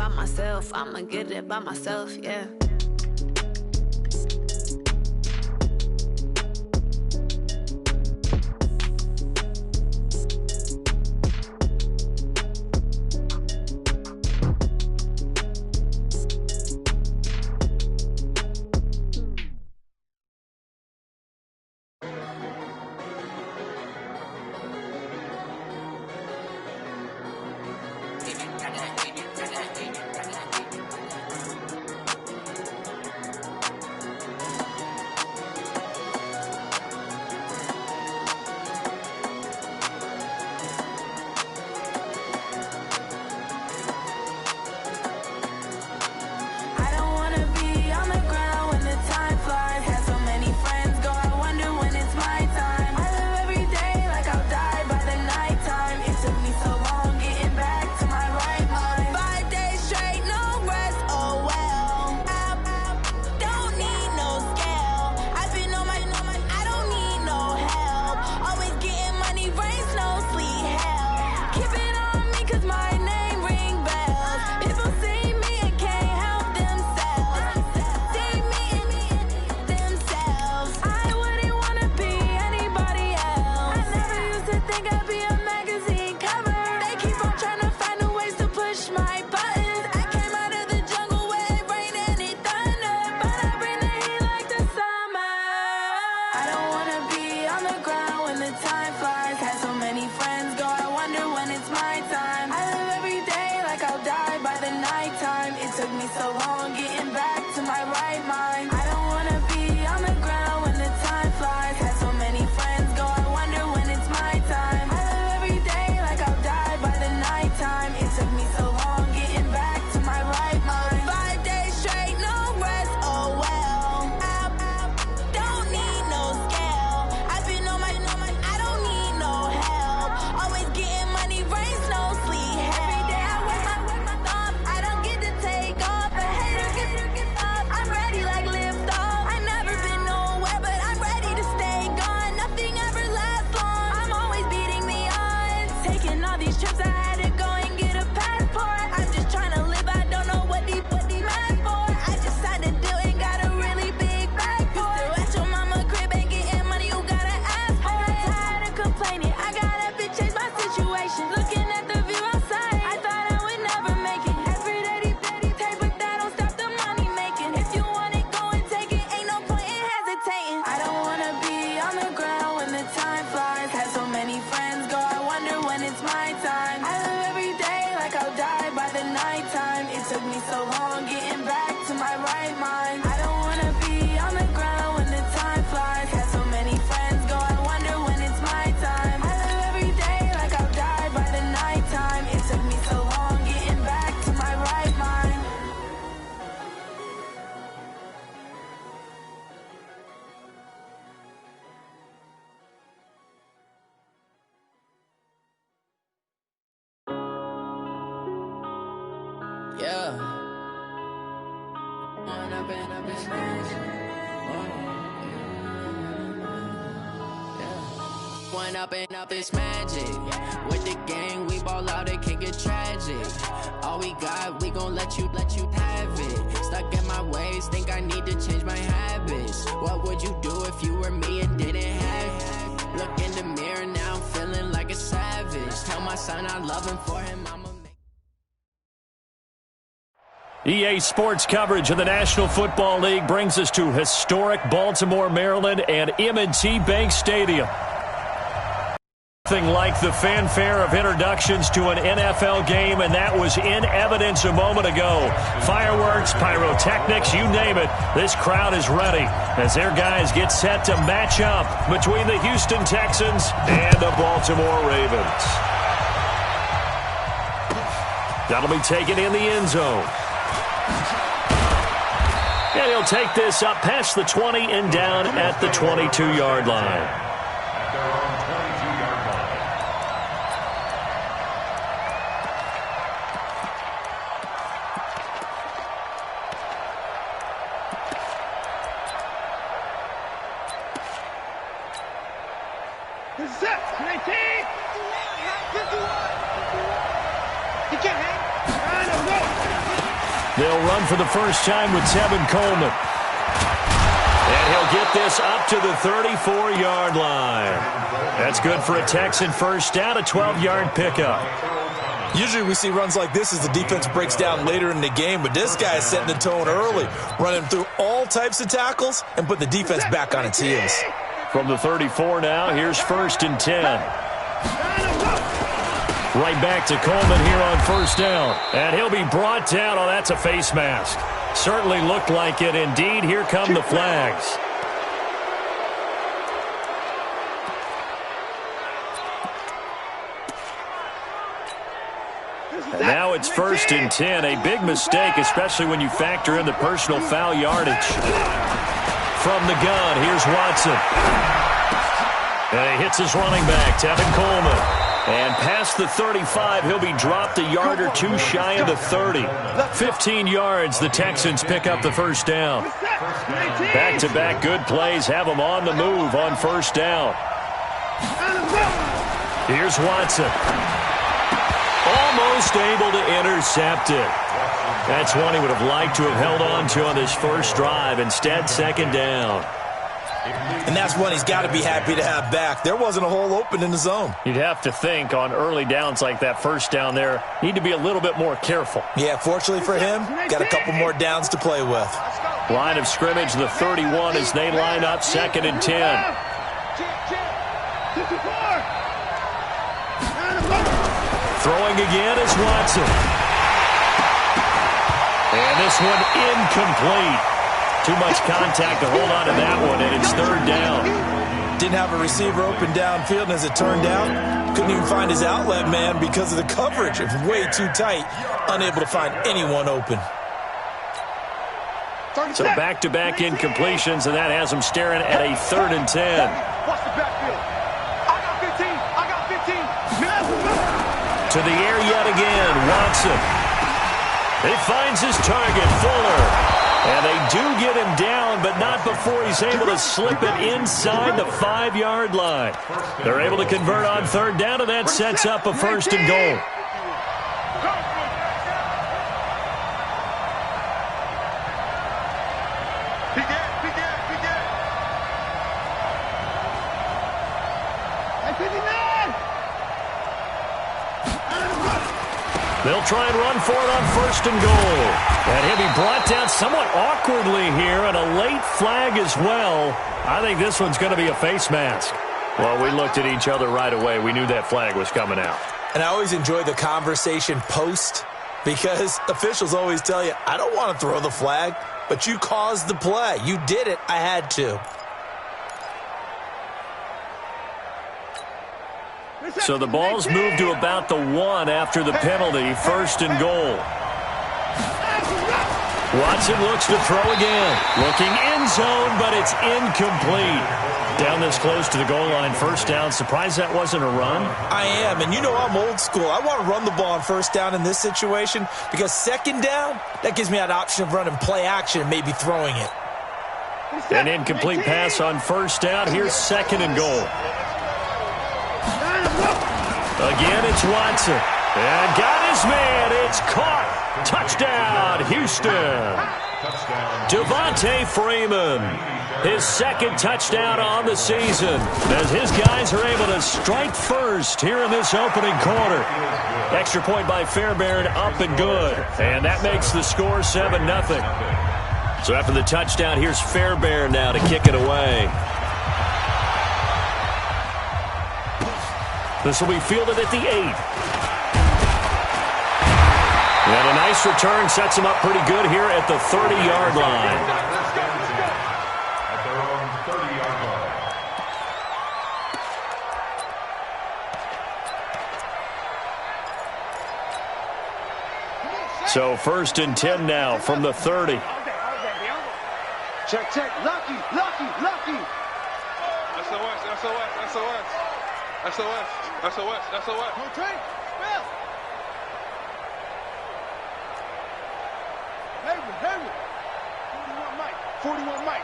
by myself. I'ma get it by myself, yeah. Up this magic with the gang, we ball out, it can get tragic. All we got, we gon' let you have it. Stuck in my ways, think I need to change my habits. What would you do if you were me and didn't have it? Look in the mirror, now I'm feeling like a savage. Tell my son I love him, for him I'ma make. EA Sports coverage of the National Football League brings us to historic Baltimore, Maryland and M&T Bank Stadium. Nothing like the fanfare of introductions to an NFL game, and that was in evidence a moment ago. Fireworks, pyrotechnics, you name it. This crowd is ready as their guys get set to match up between the Houston Texans and the Baltimore Ravens. That'll be taken in the end zone. And he'll take this up past the 20 and down at the 22-yard line. He can't hang. Go. They'll run for the first time with Tevin Coleman. And he'll get this up to the 34-yard line. That's good for a Texan first down, a 12-yard pickup. Usually we see runs like this as the defense breaks down later in the game, but this guy is setting the tone early, running through all types of tackles and put the defense back on its heels. From the 34 now, here's 1st and 10. Right back to Coleman here on first down. And he'll be brought down. Oh, that's a face mask. Certainly looked like it. Indeed, here come the flags. And now it's 1st and 10. A big mistake, especially when you factor in the personal foul yardage. From the gun, here's Watson. And he hits his running back, Tevin Coleman. And past the 35, he'll be dropped a yard or two shy of the 30. 15 yards, the Texans pick up the first down. Back-to-back good plays have them on the move on first down. Here's Watson. Almost able to intercept it. That's one he would have liked to have held on to on this first drive. Instead, second down. And that's one he's got to be happy to have back. There wasn't a hole open in the zone. You'd have to think on early downs like that first down there, need to be a little bit more careful. Yeah, fortunately for him, got a couple more downs to play with. Line of scrimmage, the 31 as they line up, 2nd and 10. Throwing again is Watson. And this one incomplete. Too much contact to hold on to that one, and it's 3rd down. Didn't have a receiver open downfield, and as it turned out, couldn't even find his outlet man because of the coverage. It was way too tight, unable to find anyone open. So back-to-back incompletions, and that has him staring at a 3rd and 10. Watch the backfield. I got 15. To the air yet again, Watson. He finds his target, Fuller. And they do get him down, but not before he's able to slip it inside the 5-yard line. They're able to convert on 3rd down, and that sets up a 1st and goal. They'll try and run for it on 1st and goal. And he'll be brought down somewhat awkwardly here, and a late flag as well. I think this one's going to be a face mask. Well, we looked at each other right away. We knew that flag was coming out. And I always enjoy the conversation post, because officials always tell you, I don't want to throw the flag, but you caused the play. You did it. I had to. So the ball's moved to about the 1 after the penalty, 1st and goal. Watson looks to throw again. Looking end zone, but it's incomplete. Down this close to the goal line, 1st down. Surprised that wasn't a run? I am, and you know I'm old school. I want to run the ball on 1st down in this situation because 2nd down, that gives me that option of running play action and maybe throwing it. An incomplete pass on 1st down. Here's 2nd and goal. Again, it's Watson. And got his man. It's caught. Touchdown, Houston. Devontae Freeman. His 2nd touchdown on the season as his guys are able to strike first here in this opening quarter. Extra point by Fairbairn, up and good. And that makes the score 7-0. So after the touchdown, here's Fairbairn now to kick it away. This will be fielded at the 8. And a nice return sets him up pretty good here at the 30-yard line. At their own 30-yard line. So 1st and 10 now from the 30. Check. Lucky. SOS. Hayward. 41 Mike.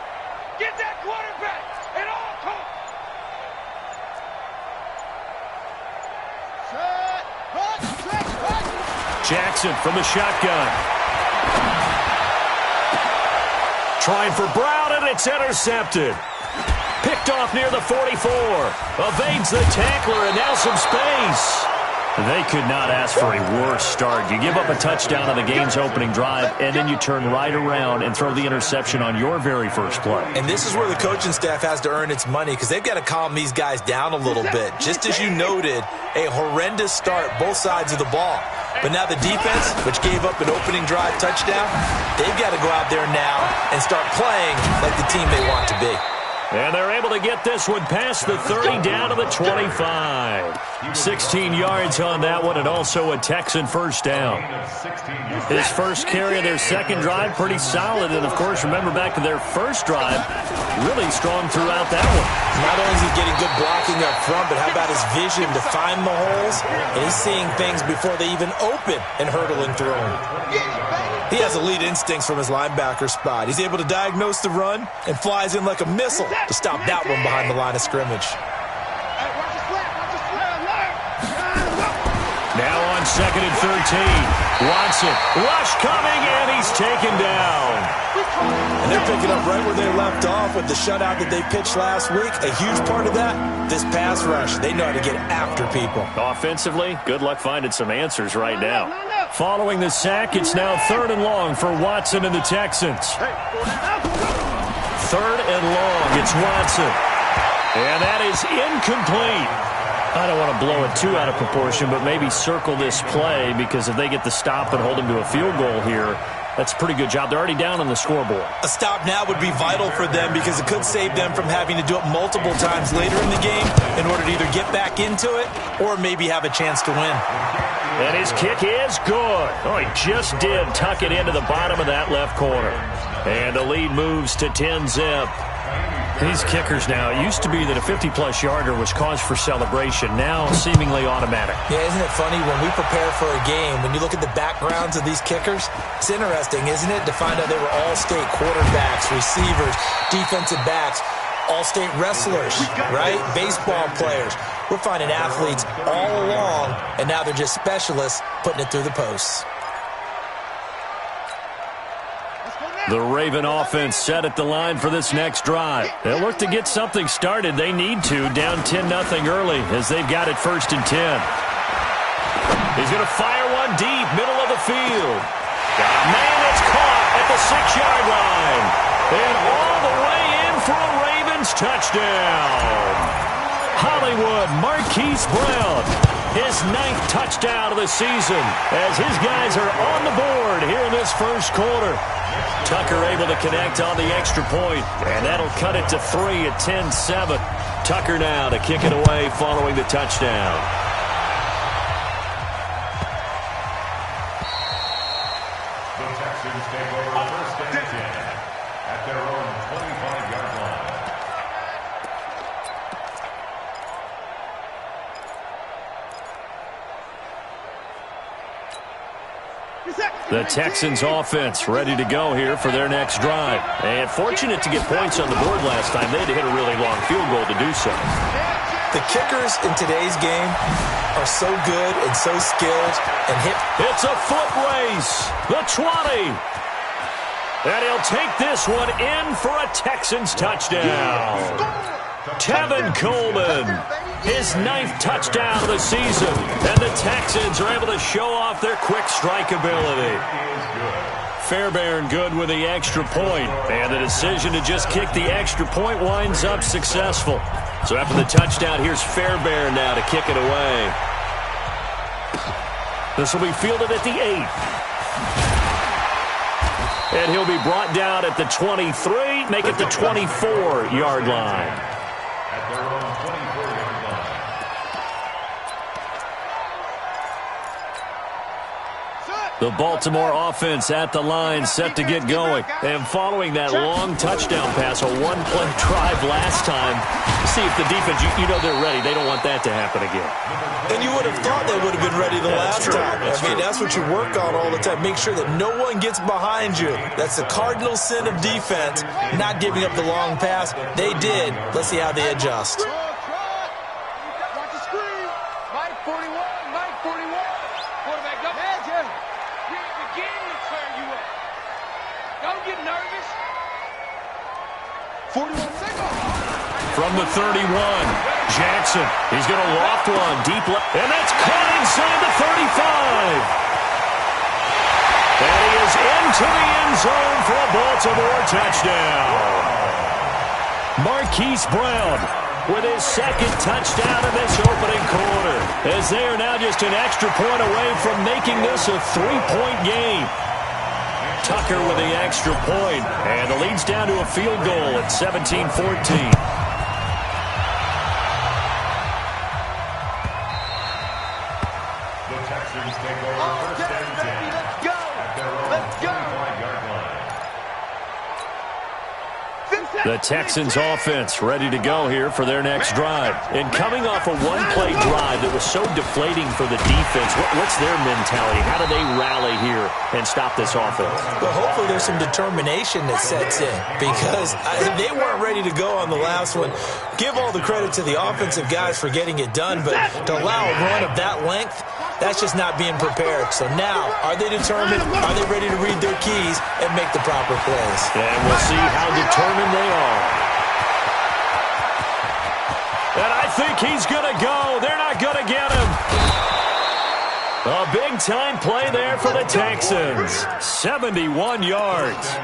Get that quarterback at all costs. Jackson from the shotgun. Trying for Brown, and it's intercepted. Picked off near the 44. Evades the tackler, and now some space. They could not ask for a worse start. You give up a touchdown on the game's opening drive, and then you turn right around and throw the interception on your very first play. And this is where the coaching staff has to earn its money because they've got to calm these guys down a little bit. Just as you noted, a horrendous start, both sides of the ball. But now the defense, which gave up an opening drive touchdown, they've got to go out there now and start playing like the team they want to be. And they're able to get this one past the 30 down to the 25. 16 yards on that one, and also a Texan first down. His first carry of their second drive, pretty solid. And, of course, remember back to their first drive, really strong throughout that one. Not only is he getting good blocking up front, but how about his vision to find the holes? And he's seeing things before they even open and hurdling through them. He has elite instincts from his linebacker spot. He's able to diagnose the run and flies in like a missile to stop that one behind the line of scrimmage. Now on 2nd and 13. Watson, rush coming, and he's taken down. And they're picking up right where they left off with the shutout that they pitched last week. A huge part of that, this pass rush. They know how to get after people. Offensively, good luck finding some answers right now. Following the sack, it's now 3rd and long for Watson and the Texans. 3rd and long, it's Watson. And that is incomplete. I don't want to blow it too out of proportion, but maybe circle this play because if they get the stop and hold them to a field goal here, that's a pretty good job. They're already down on the scoreboard. A stop now would be vital for them because it could save them from having to do it multiple times later in the game in order to either get back into it or maybe have a chance to win. And his kick is good. Oh, he just did tuck it into the bottom of that left corner. And the lead moves to 10-zip. These kickers now, it used to be that a 50-plus yarder was cause for celebration. Now seemingly automatic. Yeah, isn't it funny when we prepare for a game, when you look at the backgrounds of these kickers, it's interesting, isn't it, to find out they were all-state quarterbacks, receivers, defensive backs, all-state wrestlers, right? Baseball players. We're finding athletes all along, and now they're just specialists putting it through the posts. The Raven offense set at the line for this next drive. They'll look to get something started. They need to, down 10-0 early as they've got it 1st and 10. He's going to fire one deep, middle of the field. Man, it's caught at the 6-yard line. And all the way in for a Ravens touchdown. Hollywood Marquise Brown, his 9th touchdown of the season as his guys are on the board here in this first quarter. Tucker able to connect on the extra point, and that'll cut it to 3 at 10-7. Tucker now to kick it away following the touchdown. The Texans take over 1st and 10 at their own 25-yard line. The Texans offense ready to go here for their next drive. And fortunate to get points on the board last time. They had to hit a really long field goal to do so. The kickers in today's game are so good and so skilled and hit. It's a foot race. The 20. And he'll take this one in for a Texans touchdown. Tevin Coleman, his 9th touchdown of the season. And the Texans are able to show off their quick strike ability. Fairbairn good with the extra point. And the decision to just kick the extra point winds up successful. So after the touchdown, here's Fairbairn now to kick it away. This will be fielded at the 8. And he'll be brought down at the 23, make it the 24-yard line. At their own 24-yard line. The Baltimore offense at the line set to get going. And following that long touchdown pass, a one-play drive last time, see if the defense, you know they're ready. They don't want that to happen again. And you would have thought they would have been ready the last time. That's what you work on all the time. Make sure that no one gets behind you. That's the cardinal sin of defense, not giving up the long pass. They did. Let's see how they adjust. Watch the screen. Mike 41. Mike 41. Quarterback up. We're in the game to clear you up. Don't get nervous. From the 31, Jackson. He's going to loft one deep left, and that's caught inside the 35. And he is into the end zone for a Baltimore touchdown. Marquise Brown with his second touchdown in this opening quarter, as they are now just an extra point away from making this a 3-point game. Tucker with the extra point, and the lead's down to a field goal at 17-14. Texans take over first and 10 at their own 25-yard line. The Texans offense ready to go here for their next drive. And coming off a one-play drive that was so deflating for the defense, what's their mentality? How do they rally here and stop this offense? Well, hopefully there's some determination that sets in, because they weren't ready to go on the last one. Give all the credit to the offensive guys for getting it done, but to allow a run of that length, that's just not being prepared. So now, are they determined? Are they ready to read their keys and make the proper plays? And we'll see how determined they are. And I think he's going to go. They're not going to get him. A big-time play there for the Texans. 71 yards.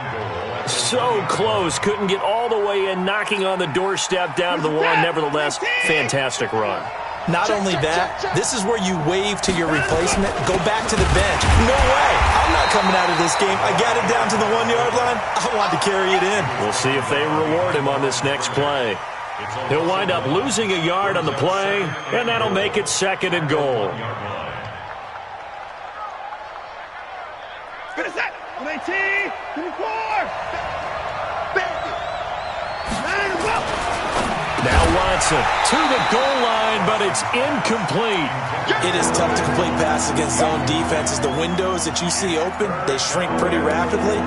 So close. Couldn't get all the way in, knocking on the doorstep down to the one. Nevertheless, fantastic run. Not only that, this is where you wave to your replacement, go back to the bench. No way. I'm not coming out of this game. I got it down to the 1-yard line. I want to carry it in. We'll see if they reward him on this next play. He'll wind up losing a yard on the play, and that'll make it 2nd and goal. Finish that. 18, 24. Now Watson to the goal line, but it's incomplete. It is tough to complete passes against zone defenses. The windows that you see open, they shrink pretty rapidly.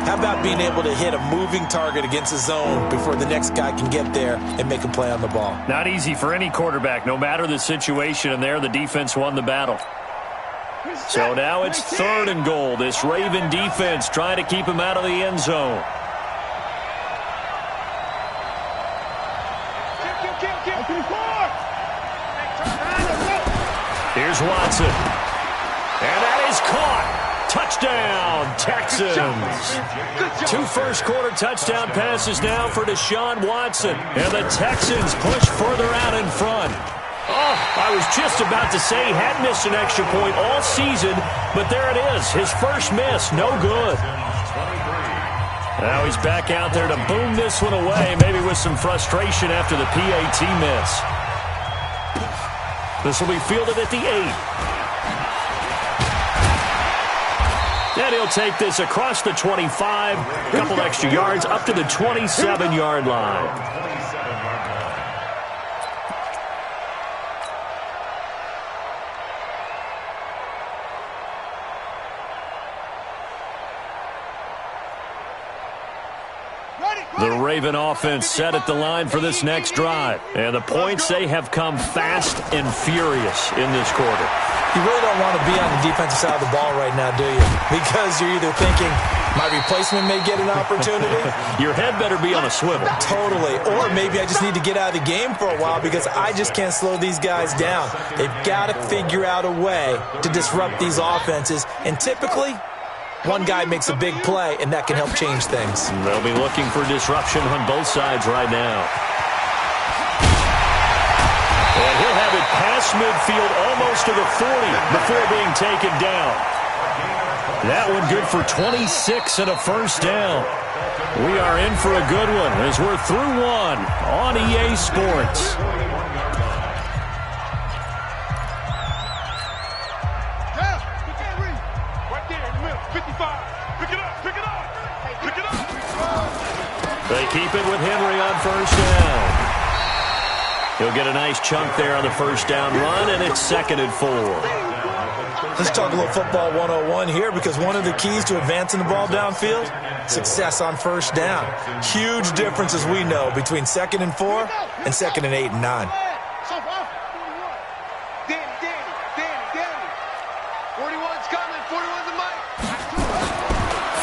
How about being able to hit a moving target against a zone before the next guy can get there and make a play on the ball? Not easy for any quarterback, no matter the situation, and there the defense won the battle. So now it's 3rd and goal. This Raven defense trying to keep him out of the end zone. Here's Watson. And that is caught. Touchdown, Texans. 2 first-quarter touchdown passes now for Deshaun Watson. And the Texans push further out in front. Oh, I was just about to say he had missed an extra point all season, but there it is. His first miss, no good. Now he's back out there to boom this one away, maybe with some frustration after the PAT miss. This will be fielded at the 8. And he'll take this across the 25, a couple extra yards, up to the 27-yard line. The Raven offense set at the line for this next drive. And the points, they have come fast and furious in this quarter. You really don't want to be on the defensive side of the ball right now, do you? Because you're either thinking, my replacement may get an opportunity. Your head better be on a swivel. Totally. Or maybe I just need to get out of the game for a while because I just can't slow these guys down. They've got to figure out a way to disrupt these offenses. And typically, one guy makes a big play, and that can help change things. They'll be looking for disruption on both sides right now. And he'll have it past midfield almost to the 40 before being taken down. That one good for 26 and a first down. We are in for a good one as we're through one on EA Sports. They keep it with Henry on first down. He'll get a nice chunk there on the first down run, and it's 2nd and 4. Let's talk a little football 101 here, because one of the keys to advancing the ball downfield, success on first down. Huge difference, as we know, between 2nd and 4 and 2nd and 8 and 9.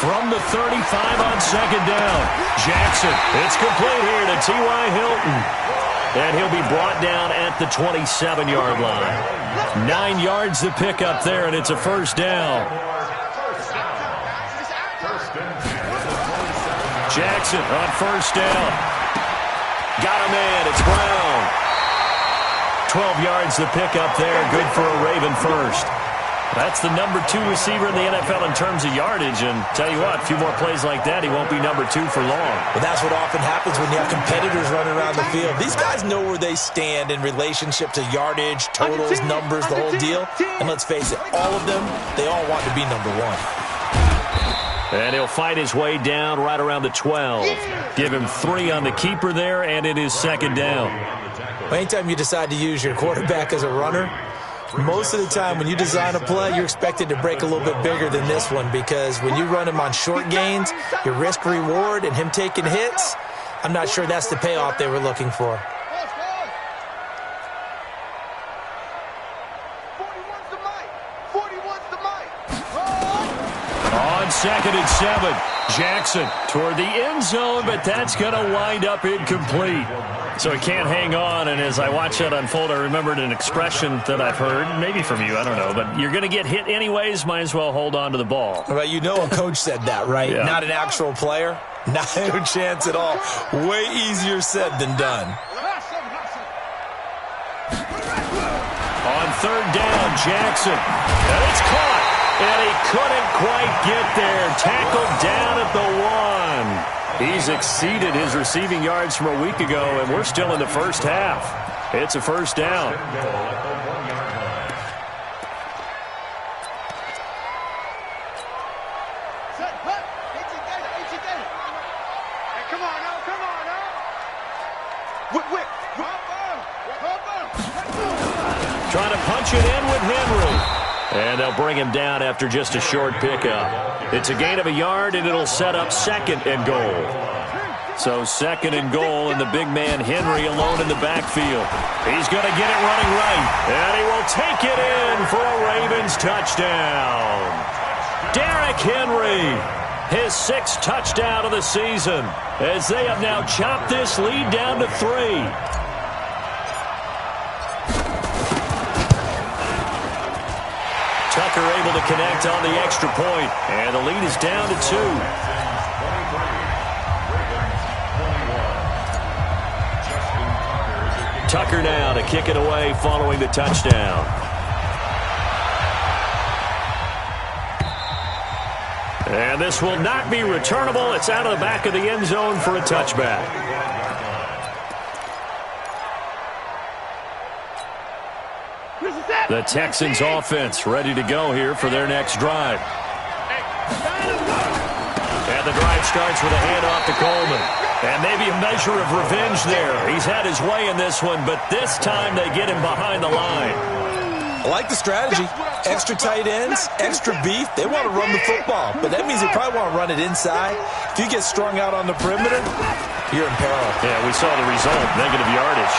From from the 35 on second down. Jackson, it's complete here to T.Y. Hilton. And he'll be brought down at the 27-yard line. 9 yards to pick up there, and it's a first down. Jackson on first down. Got him in. It's Brown. 12 yards to pick up there. Good for a Raven first. That's the number 2 receiver in the NFL in terms of yardage. And tell you what, a few more plays like that, he won't be number 2 for long. Well, that's what often happens when you have competitors running around the field. These guys know where they stand in relationship to yardage, totals, numbers, the whole deal. And let's face it, all of them, they all want to be number 1. And he'll fight his way down right around the 12. Give him 3 on the keeper there, and it is second down. Well, anytime you decide to use your quarterback as a runner, most of the time when you design a play, you're expected to break a little bit bigger than this one, because when you run him on short gains, your risk-reward and him taking hits, I'm not sure that's the payoff they were looking for. On second and 7, Jackson toward the end zone, but that's going to wind up incomplete. So he can't hang on, and as I watch that unfold, I remembered an expression that I've heard, maybe from you, I don't know, but you're going to get hit anyways, might as well hold on to the ball. Well, you know a coach said that, right? Yeah. Not an actual player. Not a chance at all. Way easier said than done. On third down, Jackson, and it's caught, and he couldn't quite get there. Tackled down at the 1. He's exceeded his receiving yards from a week ago, and we're still in the first half. It's a first down. Trying to punch it in with Henry. And they'll bring him down after just a short pickup. It's a gain of a yard, and it'll set up second and goal. So second and goal, and the big man Henry alone in the backfield. He's going to get it running right, and he will take it in for a Ravens touchdown. Derrick Henry, his 6th touchdown of the season, as they have now chopped this lead down to 3. Tucker able to connect on the extra point, and the lead is down to 2. Tucker now to kick it away following the touchdown. And this will not be returnable. It's out of the back of the end zone for a touchback. The Texans offense ready to go here for their next drive. And the drive starts with a handoff to Coleman. And maybe a measure of revenge there. He's had his way in this one, but this time they get him behind the line. I like the strategy. Extra tight ends, extra beef. They want to run the football, but that means they probably want to run it inside. If you get strung out on the perimeter, you're in peril. Yeah, we saw the result, negative yardage.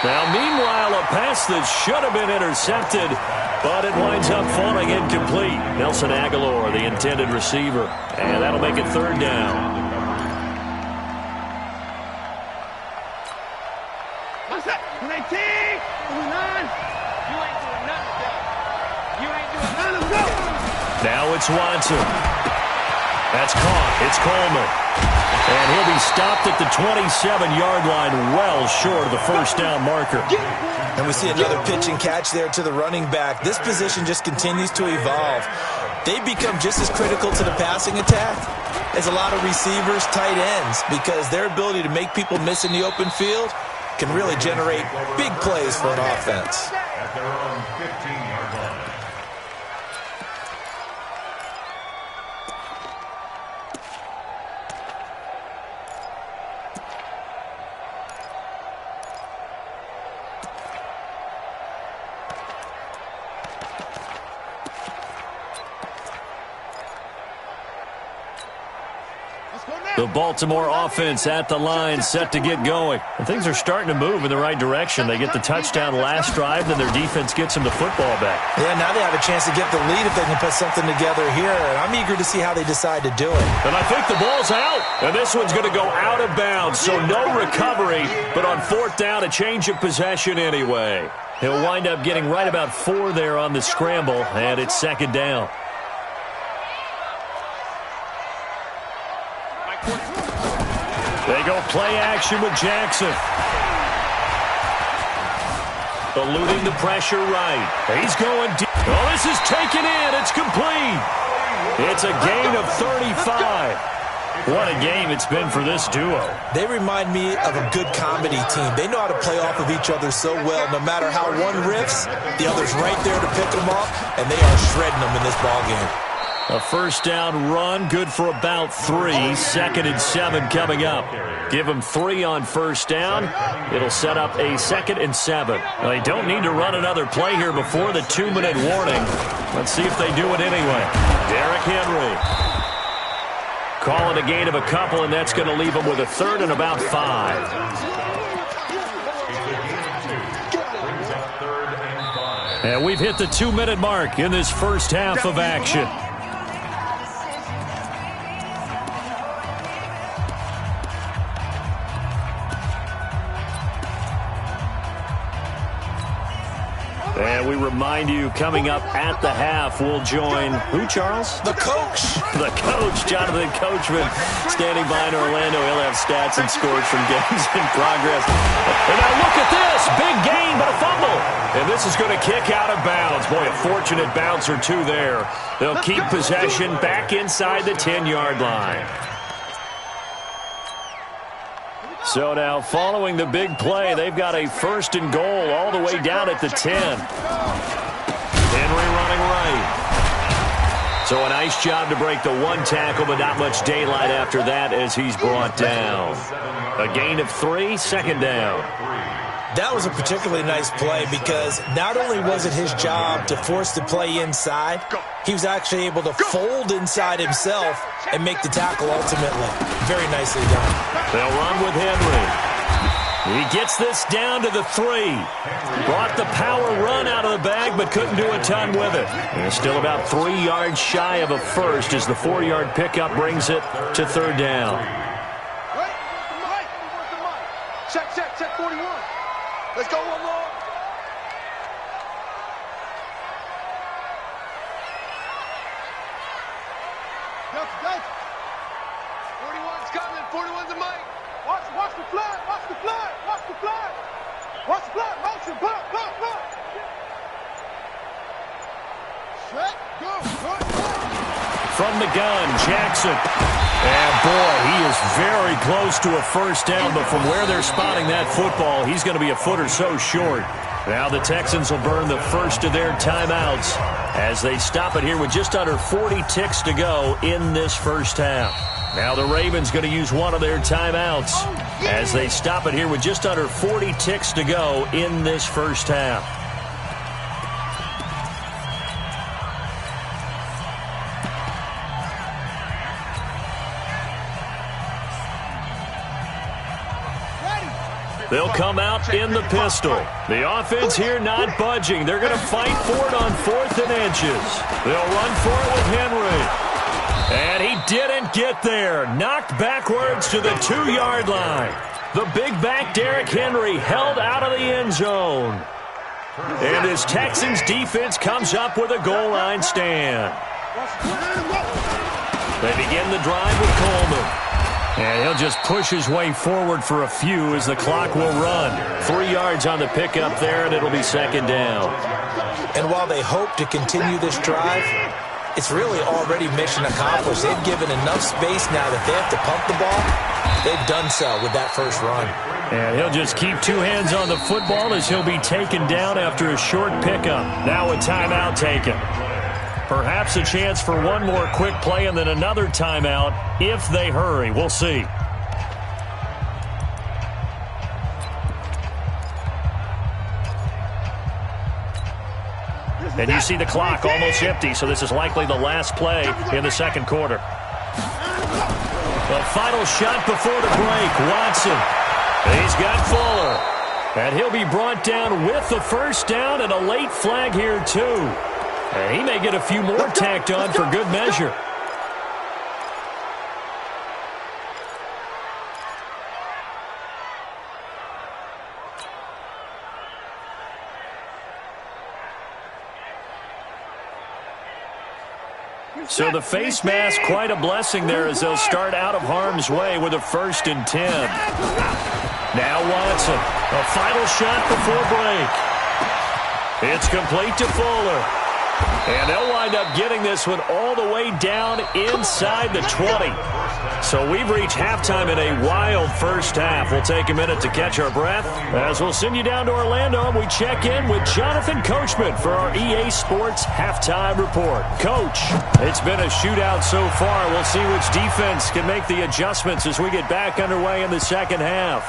Now, meanwhile, a pass that should have been intercepted, but it winds up falling incomplete. Nelson Aguilar, the intended receiver, and that'll make it third down. What's up? 19, 9. You ain't doing nothing, Joe. You ain't doing nothing, go. Now it's Watson. That's caught. It's Coleman. And he'll be stopped at the 27-yard line, well short of the first down marker. And we see another pitch and catch there to the running back. This position just continues to evolve. They become just as critical to the passing attack as a lot of receivers, tight ends, because their ability to make people miss in the open field can really generate big plays for an offense. At their own 15-yard line. The Baltimore offense at the line, set to get going. And things are starting to move in the right direction. They get the touchdown last drive, then their defense gets them the football back. Yeah, now they have a chance to get the lead if they can put something together here. And I'm eager to see how they decide to do it. And I think the ball's out. And this one's going to go out of bounds, so no recovery. But on fourth down, a change of possession anyway. He'll wind up getting right about 4 there on the scramble, and it's second down. They go play action with Jackson. Eluding the pressure right. He's going deep. Oh, this is taken in. It's complete. It's a gain of 35. What a game it's been for this duo. They remind me of a good comedy team. They know how to play off of each other so well. No matter how one riffs, the other's right there to pick them up, and they are shredding them in this ballgame. A first down run, good for about 3. 2nd and 7 coming up. Give them 3 on first down. It'll set up a 2nd and 7. They don't need to run another play here before the 2-minute warning. Let's see if they do it anyway. Derrick Henry. Calling a gain of a couple, and that's going to leave them with a 3rd and about 5. And we've hit the 2-minute mark in this first half of action. And we remind you, coming up at the half, we'll join who, Charles? The coach. The coach, Jonathan Coachman, standing by in Orlando. He'll have stats and scores from games in progress. And now look at this. Big gain, but a fumble. And this is going to kick out of bounds. Boy, a fortunate bounce or two there. They'll keep possession back inside the 10-yard line. So now, following the big play, they've got a 1st and goal all the way down at the 10. Henry running right. So a nice job to break the 1 tackle, but not much daylight after that as he's brought down. A gain of 3, 2nd down. That was a particularly nice play because not only was it his job to force the play inside, he was actually able to fold inside himself and make the tackle ultimately. Very nicely done. They'll run with Henry. He gets this down to the 3. Brought the power run out of the bag, but couldn't do a ton with it. And still about 3 yards shy of a first as the 4-yard pickup brings it to 3rd down. Check 41. Let's go one more. Go. 41's coming. 41's a mic. Watch the flag. Watch the flag. Motion. Pull. Set. Go. From the gun, Jackson. And boy, he is very close to a first down, but from where they're spotting that football, he's going to be a foot or so short. Now the Texans will burn the first of their timeouts as they stop it here with just under 40 ticks to go in this first half. Now the Ravens going to use one of their timeouts as they stop it here with just under 40 ticks to go in this first half. They'll come out in the pistol. The offense here not budging. They're going to fight for it on 4th and inches. They'll run for it with Henry. And he didn't get there. Knocked backwards to the 2-yard line. The big back Derrick Henry held out of the end zone. And his Texans defense comes up with a goal line stand. They begin the drive with Coleman. And he'll just push his way forward for a few as the clock will run. 3 yards on the pickup there, and it'll be 2nd down. And while they hope to continue this drive, it's really already mission accomplished. They've given enough space now that they have to pump the ball. They've done so with that first run. And he'll just keep 2 hands on the football as he'll be taken down after a short pickup. Now a timeout taken. Perhaps a chance for one more quick play and then another timeout if they hurry. We'll see. And you see the clock almost empty, so this is likely the last play in the second quarter. The final shot before the break. Watson. He's got Fuller. And he'll be brought down with the first down and a late flag here, too. And he may get a few more tacked on for good measure. So the face mask, quite a blessing there as they'll start out of harm's way with a 1st and 10. Now Watson, a final shot before break. It's complete to Fuller. And they'll wind up getting this one all the way down inside the 20. So we've reached halftime in a wild first half. We'll take a minute to catch our breath as we'll send you down to Orlando and we check in with Jonathan Coachman for our EA Sports Halftime Report. Coach, it's been a shootout so far. We'll see which defense can make the adjustments as we get back underway in the second half.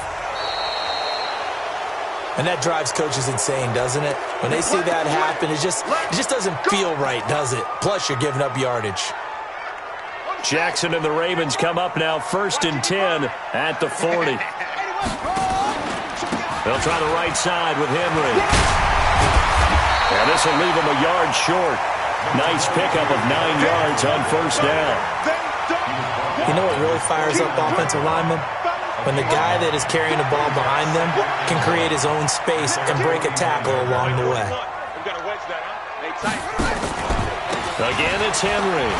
And that drives coaches insane, doesn't it? When they see that happen, it just doesn't feel right, does it? Plus, you're giving up yardage. Jackson and the Ravens come up now 1st and 10 at the 40. They'll try the right side with Henry. And this will leave him a yard short. Nice pickup of 9 yards on first down. You know what really fires up offensive linemen? When the guy that is carrying the ball behind them can create his own space and break a tackle along the way. Again, it's Henry.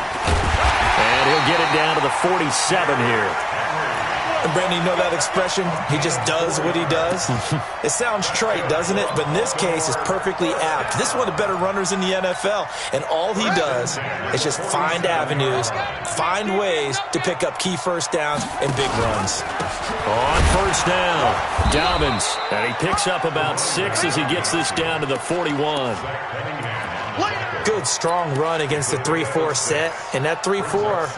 And he'll get it down to the 47 here. And Brandon, you know that expression? He just does what he does? It sounds trite, doesn't it? But in this case, it's perfectly apt. This is one of the better runners in the NFL. And all he does is just find avenues, find ways to pick up key first downs and big runs. On first down, Dobbins. And he picks up about 6 as he gets this down to the 41. Good, strong run against the 3-4 set. And that 3-4,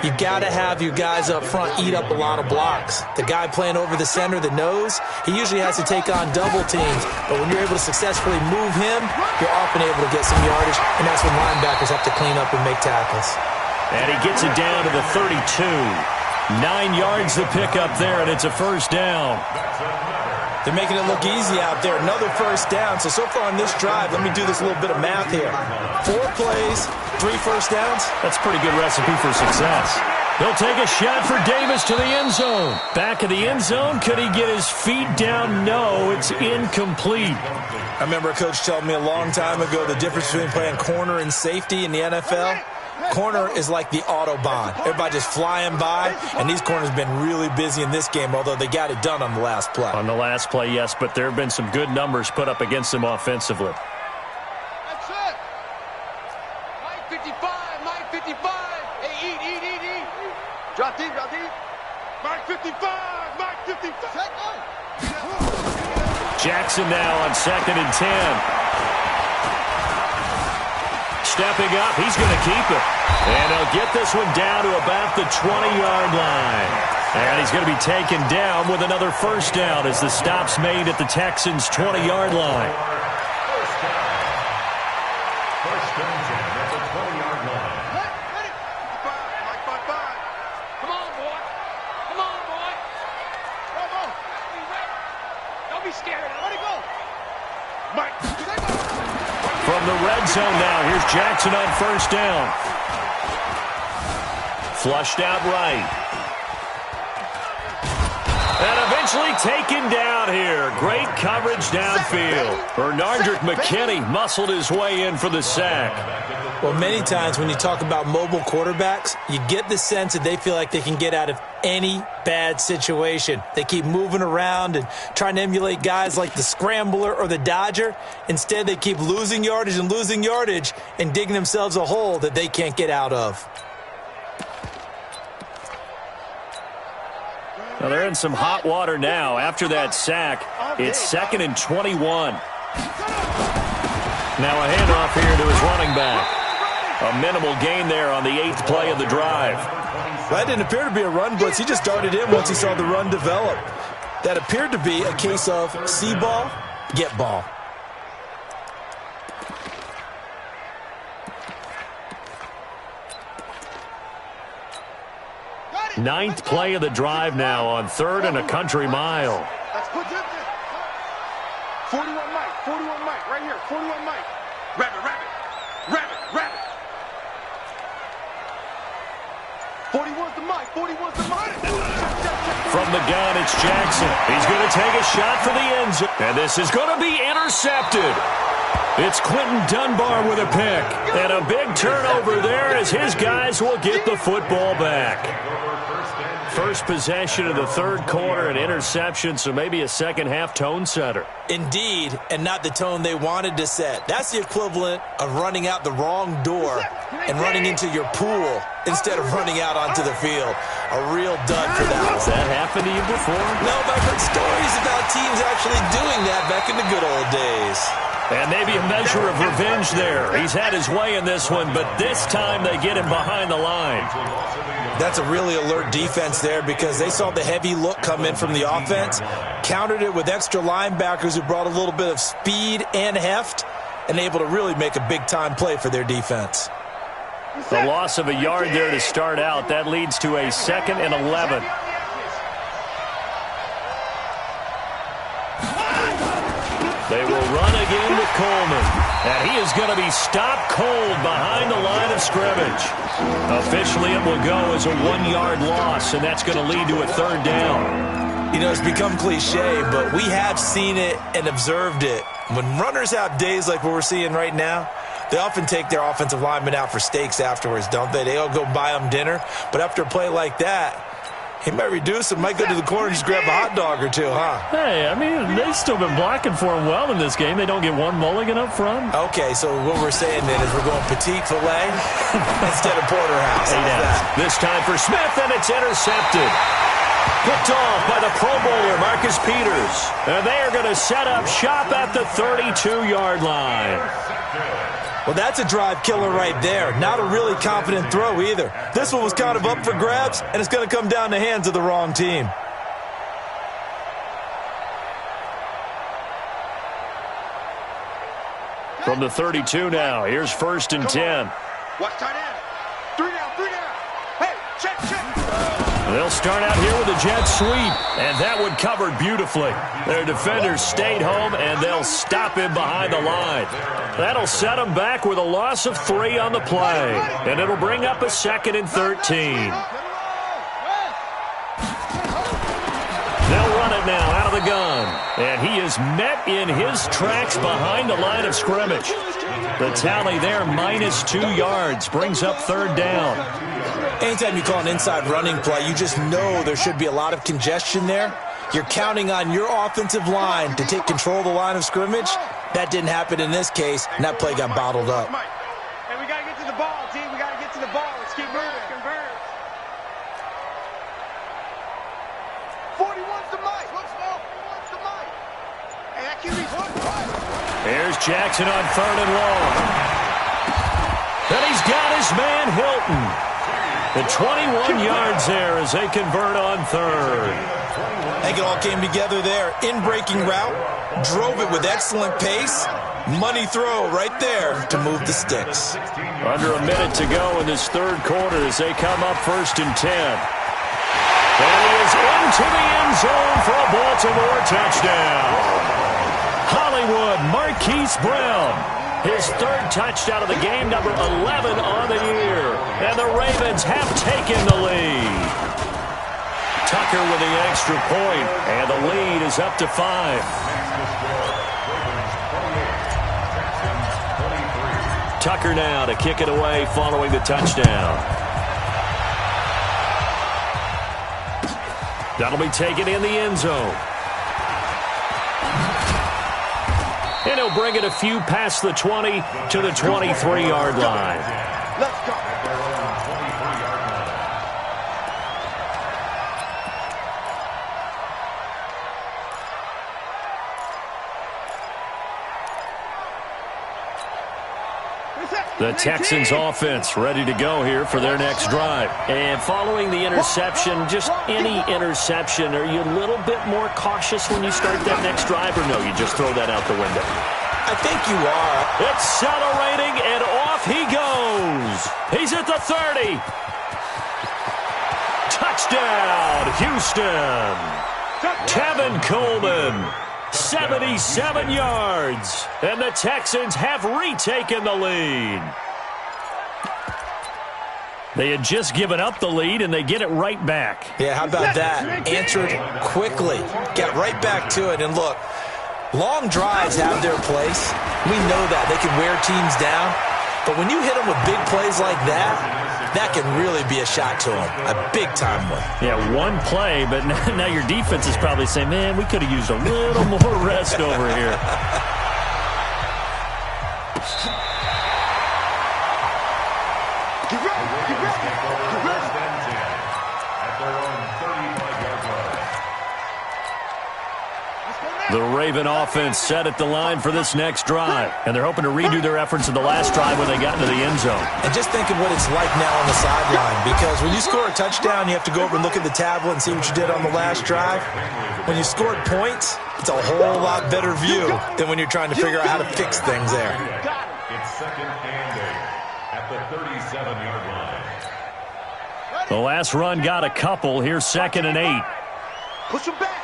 you got to have your guys up front eat up a lot of blocks. The guy playing over the center, the nose, he usually has to take on double teams. But when you're able to successfully move him, you're often able to get some yardage. And that's when linebackers have to clean up and make tackles. And he gets it down to the 32. 9 yards to pick up there, and it's a first down. They're making it look easy out there. Another first down. So far on this drive, let me do this little bit of math here. 4 plays, 3 first downs. That's a pretty good recipe for success. He'll take a shot for Davis to the end zone. Back of the end zone. Could he get his feet down? No, it's incomplete. I remember a coach telling me a long time ago the difference between playing corner and safety in the NFL. Corner is like the Autobahn. Everybody just flying by, and these corners have been really busy in this game, although they got it done on the last play. On the last play, yes, but there have been some good numbers put up against them offensively. That's it. Mike 55, Mike 55. Hey, eat. Drop deep. Mike 55, Mike 55. Jackson now on 2nd and 10. Stepping up, he's going to keep it. And he'll get this one down to about the 20-yard line. And he's going to be taken down with another first down as the stop's made at the Texans' 20-yard line. First and 10 at the 20-yard line. Come on, boy. Don't be scared. Let it go. Mike. From the red zone now, here's Jackson on first down. Flushed out right. And eventually taken down here. Great coverage downfield. Bernardrick McKinney muscled his way in for the sack. Well, many times when you talk about mobile quarterbacks, you get the sense that they feel like they can get out of any bad situation. They keep moving around and trying to emulate guys like the Scrambler or the Dodger. Instead, they keep losing yardage and digging themselves a hole that they can't get out of. Well, they're in some hot water now. After that sack, it's 2nd and 21. Now a handoff here to his running back. A minimal gain there on the 8th play of the drive. That didn't appear to be a run blitz. He just darted in once he saw the run develop. That appeared to be a case of see ball, get ball. Ninth play of the drive now on 3rd and a country mile. That's good. 41 Mike, right here, 41 Mike. Rabbit. 41's the Mike. From the gun, it's Jackson. He's going to take a shot for the end zone. And this is going to be intercepted. It's Quentin Dunbar with a pick. And a big turnover there as his guys will get the football back. First possession of the 3rd quarter, an interception, so maybe a second-half tone setter. Indeed, and not the tone they wanted to set. That's the equivalent of running out the wrong door and running into your pool instead of running out onto the field. A real dud for that one. Has that happened to you before? No, but I've heard stories about teams actually doing that back in the good old days. And maybe a measure of revenge there. He's had his way in this one, but this time they get him behind the line. That's a really alert defense there because they saw the heavy look come in from the offense, countered it with extra linebackers who brought a little bit of speed and heft, and able to really make a big-time play for their defense. The loss of a yard there to start out. That leads to a 2nd and 11. They will run again with Coleman. And he is going to be stopped cold behind the line of scrimmage. Officially, it will go as a 1-yard loss, and that's going to lead to a 3rd down. You know, it's become cliche, but we have seen it and observed it. When runners have days like what we're seeing right now, they often take their offensive linemen out for steaks afterwards, don't they? They'll go buy them dinner. But after a play like that, he might reduce him, might go to the corner and just grab a hot dog or two, huh? Hey, I mean, they've still been blocking for him well in this game. They don't get one mulligan up front. Okay, so what we're saying then is we're going petite filet instead of porterhouse. This time for Smith, and it's intercepted. Picked off by the Pro Bowler, Marcus Peters. And they are going to set up shop at the 32-yard line. Well, that's a drive killer right there. Not a really confident throw either. This one was kind of up for grabs, and it's going to come down the hands of the wrong team. From the 32 now, here's 1st and 10. Watch tight end. 3 down. Hey, check. They'll start out here with a jet sweep, and that one covered beautifully. Their defenders stayed home, and they'll stop him behind the line. That'll set them back with a loss of 3 on the play, and it'll bring up a 2nd and 13. They'll run it now out of the gun, and he is met in his tracks behind the line of scrimmage. The tally there, -2 yards, brings up 3rd down. Anytime you call an inside running play, you just know there should be a lot of congestion there. You're counting on your offensive line to take control of the line of scrimmage. That didn't happen in this case, and that play got bottled up. Hey, we got to get to the ball, team. We got to get to the ball. Let's keep moving. Convert. 41's the Mike. Let's go. 41's the Mike. Hey, that QB's one. Here's Jackson on 3rd and long. And he's got his man Hilton. The 21 yards there as they convert on 3rd. I think it all came together there. In-breaking route, drove it with excellent pace. Money throw right there to move the sticks. Under a minute to go in this 3rd quarter as they come up 1st and 10. And he is into the end zone for a Baltimore touchdown. Hollywood Marquise Brown. His 3rd touchdown of the game, number 11 on the year. And the Ravens have taken the lead. Tucker with the extra point, and the lead is up to 5. Tucker now to kick it away following the touchdown. That'll be taken in the end zone. And he'll bring it a few past the 20 to the 23-yard line. Let's go. The Texans offense ready to go here for their next drive. And following the interception, just any interception, are you a little bit more cautious when you start that next drive, or no, you just throw that out the window? I think you are. Accelerating, and off he goes. He's at the 30. Touchdown, Houston. Tevin Coleman, 77 yards. And the Texans have retaken the lead. They had just given up the lead, and they get it right back. Yeah, how about that? Answered quickly. Got right back to it. And look, long drives have their place. We know that. They can wear teams down. But when you hit them with big plays like that, that can really be a shot to them. A big-time one. Yeah, one play, but now your defense is probably saying, man, we could have used a little more rest over here. The Raven offense set at the line for this next drive, and they're hoping to redo their efforts in the last drive when they got into the end zone. And just think of what it's like now on the sideline, because when you score a touchdown, you have to go over and look at the tablet and see what you did on the last drive. When you scored points, it's a whole lot better view than when you're trying to figure out how to fix things there. It's second and 8 at the 37-yard line. The last run got a couple. Here's second and 8. Push him back.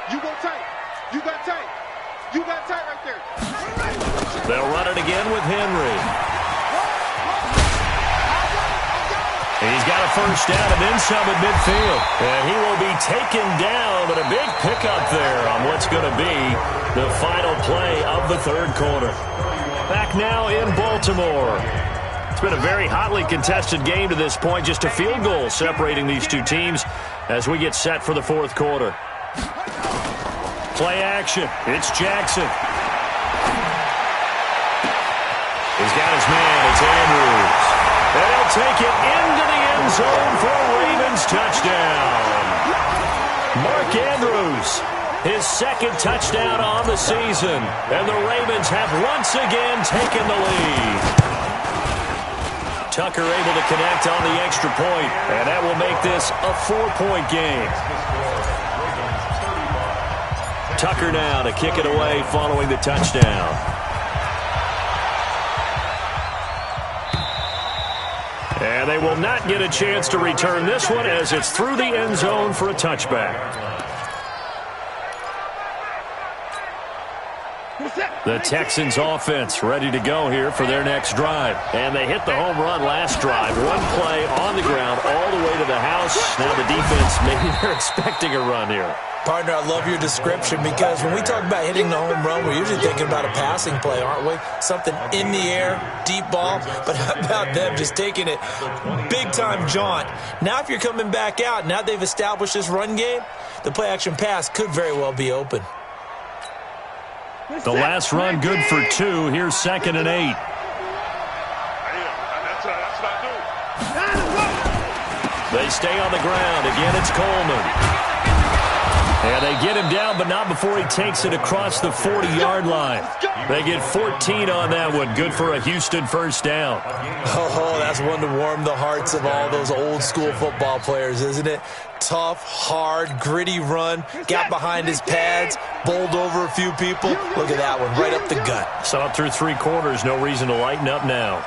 You go tight. You got tight. You got tight right there. They'll run it again with Henry. He's got a first down and then some at midfield. And he will be taken down, but a big pickup there on what's going to be the final play of the third quarter. Back now in Baltimore. It's been a very hotly contested game to this point. Just a field goal separating these two teams as we get set for the fourth quarter. Play action. It's Jackson. He's got his man. It's Andrews. And he'll take it into the end zone for a Ravens touchdown. Mark Andrews, his second touchdown on the season. And the Ravens have once again taken the lead. Tucker able to connect on the extra point, and that will make this a 4-point game. Tucker now to kick it away following the touchdown. And they will not get a chance to return this one as it's through the end zone for a touchback. The Texans offense ready to go here for their next drive. And they hit the home run last drive. One play on the ground all the way to the house. Now the defense, maybe they're expecting a run here. Partner, I love your description, because when we talk about hitting the home run, we're usually thinking about a passing play, aren't we? Something in the air, deep ball. But how about them just taking it big-time jaunt? Now if you're coming back out, now they've established this run game, the play-action pass could very well be open. The last run good for 2. Here's second and 8. They stay on the ground. Again, it's Coleman. And they get him down, but not before he takes it across the 40-yard line. They get 14 on that one. Good for a Houston first down. Oh, that's one to warm the hearts of all those old-school football players, isn't it? Tough, hard, gritty run. Got behind his pads, bowled over a few people. Look at that one, right up the gut. So up through 3 quarters, no reason to lighten up now.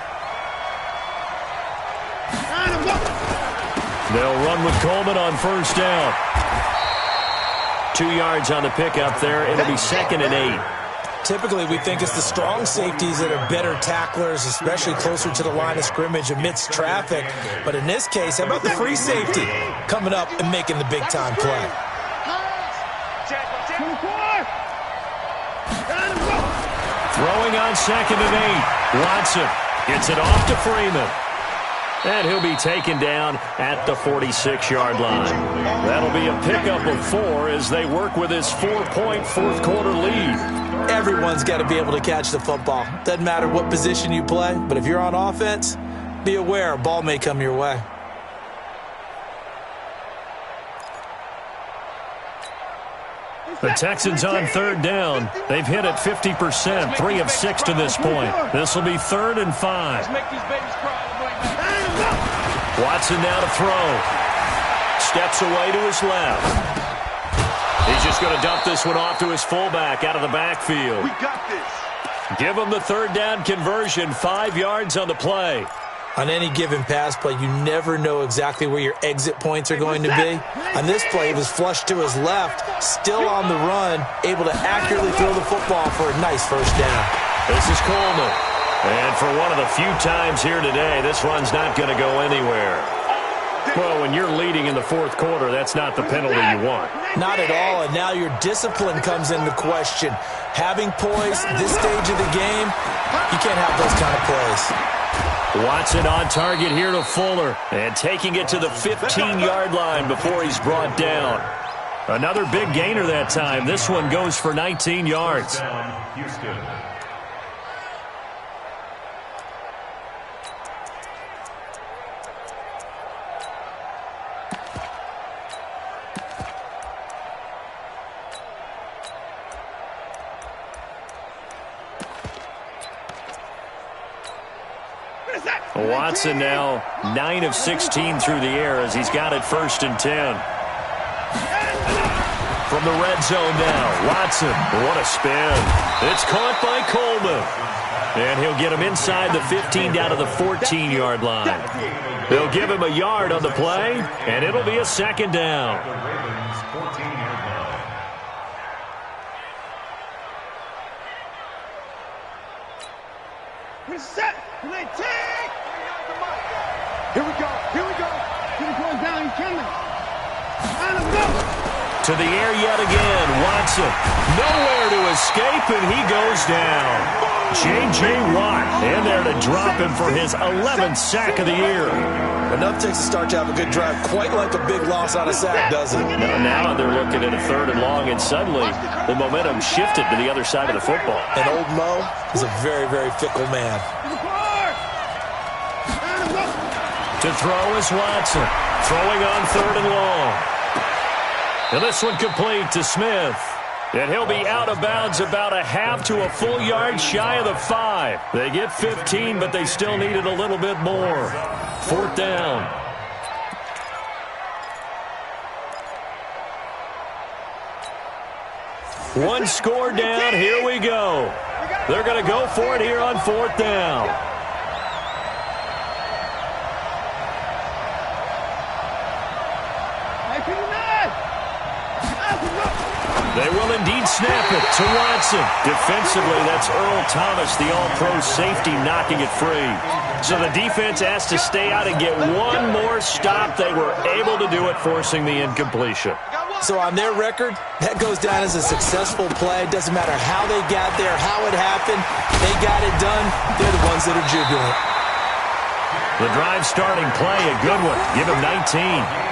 They'll run with Coleman on first down. 2 yards on the pickup there. It'll be second and 8. Typically, we think it's the strong safeties that are better tacklers, especially closer to the line of scrimmage amidst traffic. But in this case, how about the free safety coming up and making the big-time play? Throwing on second and 8. Watson gets it off to Freeman. And he'll be taken down at the 46-yard line. That'll be a pickup of 4 as they work with his 4-point fourth-quarter lead. Everyone's got to be able to catch the football. Doesn't matter what position you play, but if you're on offense, be aware a ball may come your way. The Texans on third down. They've hit it 50%, 3 of 6 to this point. This will be 3rd and 5. Watson now to throw. Steps away to his left. He's just going to dump this one off to his fullback out of the backfield. We got this. Give him the third down conversion, 5 yards on the play. On any given pass play, you never know exactly where your exit points are going to be. On this play, it was flushed to his left, still on the run, able to accurately throw the football for a nice first down. This is Coleman. And for one of the few times here today, this run's not going to go anywhere. Well, when you're leading in the fourth quarter, that's not the penalty you want. Not at all, and now your discipline comes into question. Having poise this stage of the game, you can't have those kind of plays. Watson on target here to Fuller, and taking it to the 15-yard line before he's brought down. Another big gainer that time. This one goes for 19 yards. Houston. Watson now 9 of 16 through the air as he's got it 1st and 10. From the red zone now, Watson, what a spin. It's caught by Coleman. And he'll get him inside the 15 down to the 14-yard line. They'll give him a yard on the play, and it'll be a 2nd down. The Ravens 14-yard line. Reset. Here we go. Here we go. He's going down. He's coming. On him, go. To the air yet again. Watson nowhere to escape, and he goes down. J.J. Watt in there to drop him for his 11th sack of the year. Enough takes to start to have a good drive, quite like a big loss on a sack, doesn't it? Now they're looking at a 3rd and long, and suddenly the momentum shifted to the other side of the football. And old Mo is a very, very fickle man. To throw is Watson, throwing on 3rd and long. And this one complete to Smith. And he'll be out of bounds about a half to a full yard shy of the 5. They get 15, but they still needed a little bit more. 4th down. One score down. Here we go. They're going to go for it here on 4th down. They will indeed snap it to Watson. Defensively, that's Earl Thomas, the all-pro safety, knocking it free. So the defense has to stay out and get one more stop. They were able to do it, forcing the incompletion. So on their record, that goes down as a successful play. It doesn't matter how they got there, how it happened. They got it done. They're the ones that are jubilant. The drive starting play, a good one. Give him 19.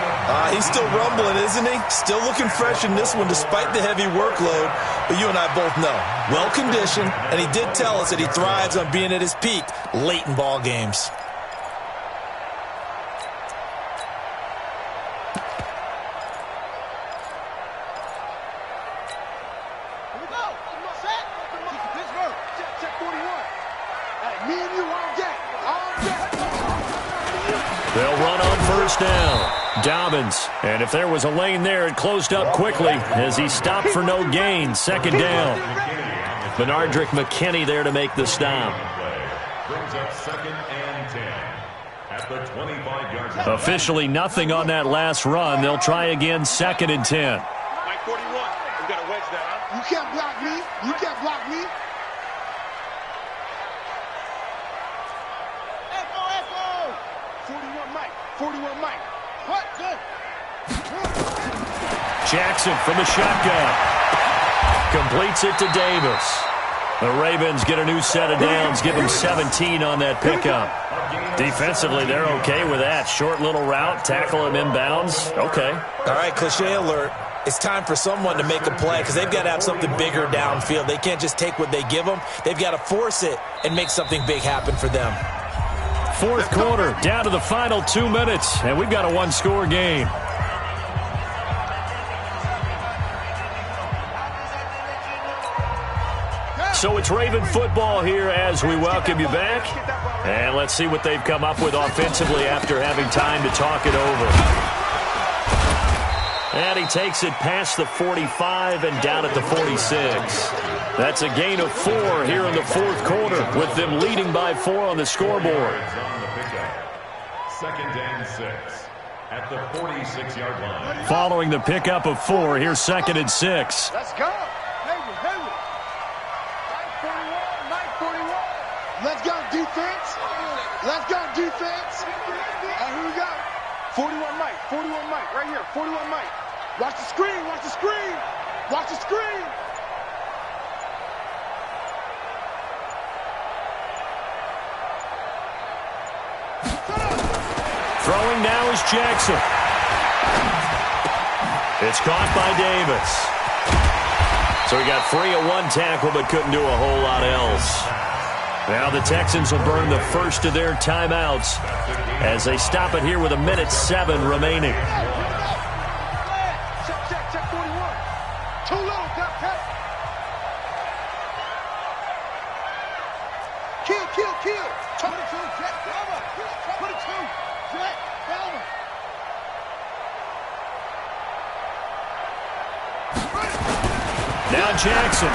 He's still rumbling, isn't he? Still looking fresh in this one despite the heavy workload. But you and I both know, well-conditioned, and he did tell us that he thrives on being at his peak late in ball games. Here we go. Set. Pittsburgh. Check 41. Hey, me and you all day. All day. They'll run on 1st down. Dobbins, and if there was a lane there, it closed up quickly as he stopped for no gain. 2nd down. Benardrick McKinney there to make the stop. Brings up 2nd and 10 at the 25-yard line. Officially nothing on that last run. They'll try again, 2nd and 10. Mike 41. You got to wedge that, huh? You can't block me. You can't block me. Echo. 41 Mike. 41 Mike. What? Good. Jackson from the shotgun. Completes it to Davis. The Ravens get a new set of downs. Give them 17 on that pickup. Defensively, they're okay with that. Short little route, tackle him inbounds. Okay. All right, cliche alert. It's time for someone to make a play because they've got to have something bigger downfield. They can't just take what they give them. They've got to force it and make something big happen for them. 4th quarter, down to the final 2 minutes, and we've got a one-score game. So it's Raven football here as we welcome you back. And let's see what they've come up with offensively after having time to talk it over. And he takes it past the 45 and down at the 46. That's a gain of 4 here in the fourth quarter, with them leading by 4 on the scoreboard. Second and 6 at the 46-yard line. Following the pickup of 4, here's second and 6. Let's go. Hayward. 941. Let's go, defense. Let's go, defense. And who we got? 41 Mike, right here. 41 Mike. Watch the screen. Watch the screen. Throwing now is Jackson. It's caught by Davis. So he got free of one tackle but couldn't do a whole lot else. Now the Texans will burn the first of their timeouts as they stop it here with 1:07 remaining. Check 41. Too low, cut. Kill. 22, Jet, Elmer. 22, Jet, Elmer. Now Jackson.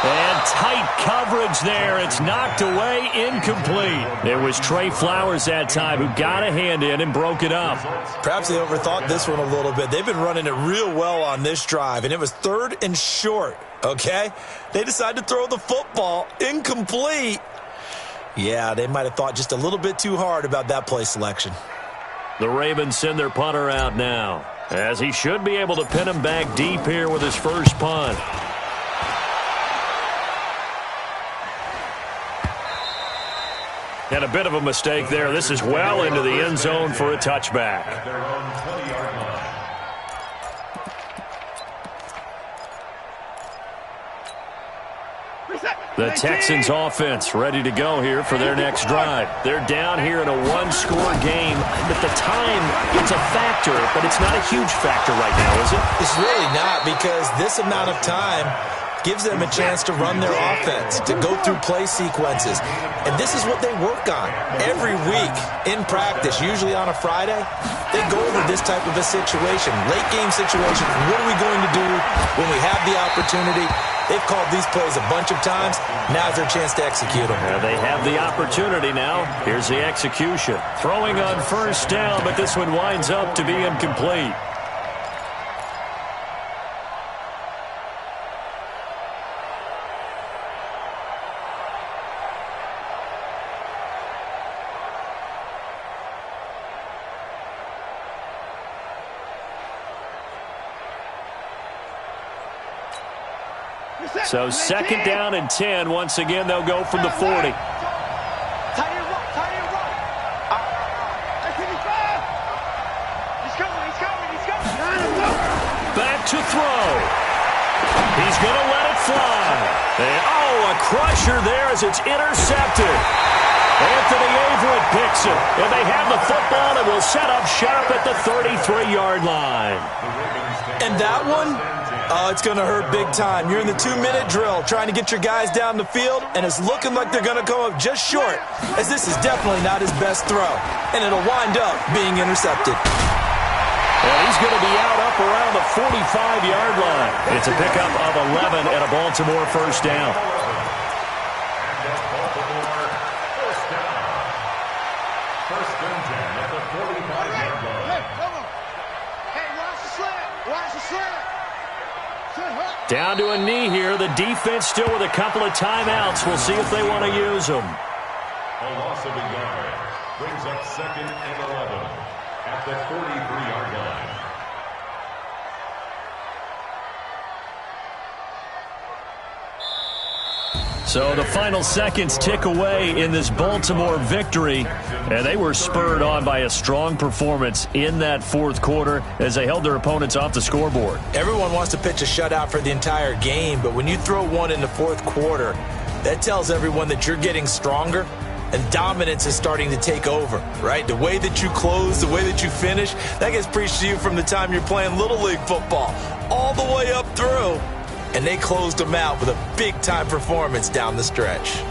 And tight coverage there. It's knocked away, incomplete. It was Trey Flowers that time who got a hand in and broke it up. Perhaps they overthought this one a little bit. They've been running it real well on this drive, and it was 3rd and short, okay? They decided to throw the football incomplete. Yeah, they might have thought just a little bit too hard about that play selection. The Ravens send their punter out now, as he should be able to pin him back deep here with his first punt. And a bit of a mistake there. This is well into the end zone for a touchback. At their own 20-yard line. The Texans offense ready to go here for their next drive. They're down here in a one-score game. But the time, it's a factor, but it's not a huge factor right now, is it? It's really not, because this amount of time gives them a chance to run their offense, to go through play sequences. And this is what they work on every week in practice, usually on a Friday. They go over this type of a situation, late game situation. What are we going to do when we have the opportunity? They've called these plays a bunch of times. Now's their chance to execute them. Yeah, they have the opportunity now. Here's the execution. Throwing on first down, but this one winds up to be incomplete. So second down and 10. Once again, they'll go from the 40. Back to throw. He's going to let it fly. And, a crusher there as it's intercepted. Anthony Averett picks it. And they have the football and will set up shop at the 33-yard line. And that one, it's going to hurt big time. You're in the 2-minute drill trying to get your guys down the field, and it's looking like they're going to come up just short, as this is definitely not his best throw. And it'll wind up being intercepted. And he's going to be out up around the 45-yard line. It's a pickup of 11 and a Baltimore first down. First and 10 at the 45-yard line. Hey, come on. Hey, watch the slant. Watch the slant. Down to a knee here. The defense still with a couple of timeouts. We'll see if they want to use them. A loss of a yard brings up second and 11 at the 43-yard line. So the final seconds tick away in this Baltimore victory, and they were spurred on by a strong performance in that fourth quarter as they held their opponents off the scoreboard. Everyone wants to pitch a shutout for the entire game, but when you throw one in the fourth quarter, that tells everyone that you're getting stronger and dominance is starting to take over, right? The way that you close, the way that you finish, that gets preached to you from the time you're playing Little League football all the way up through. And they closed them out with a big-time performance down the stretch.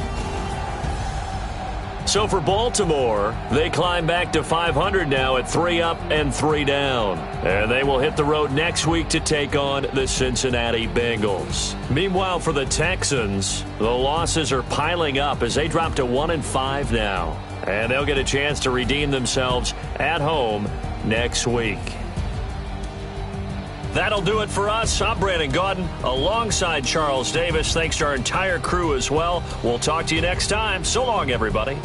So for Baltimore, they climb back to 500 now at 3 up and 3 down. And they will hit the road next week to take on the Cincinnati Bengals. Meanwhile, for the Texans, the losses are piling up as they drop to 1-5 now. And they'll get a chance to redeem themselves at home next week. That'll do it for us. I'm Brandon Gaudin alongside Charles Davis. Thanks to our entire crew as well. We'll talk to you next time. So long, everybody.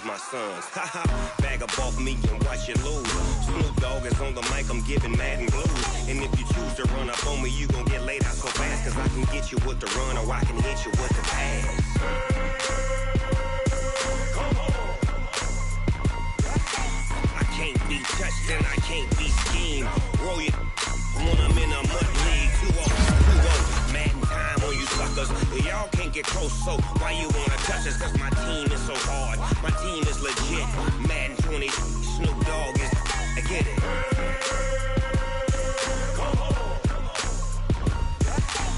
My sons, bag up off me and watch you lose. Snoop Dogg is on the mic, I'm giving Madden blues. And if you choose to run up on me, you gon' get laid out so fast. Cause I can get you with the run or I can hit you with the pass. I can't be touched and I can't be schemed. Roll it when I'm in a mud league. 2-0, Madden time on you suckers. Y'all can't get close, so why you wanna touch us? Cause my team is so hard. My team is legit. Madden 20, Snoop Dogg is. I get it.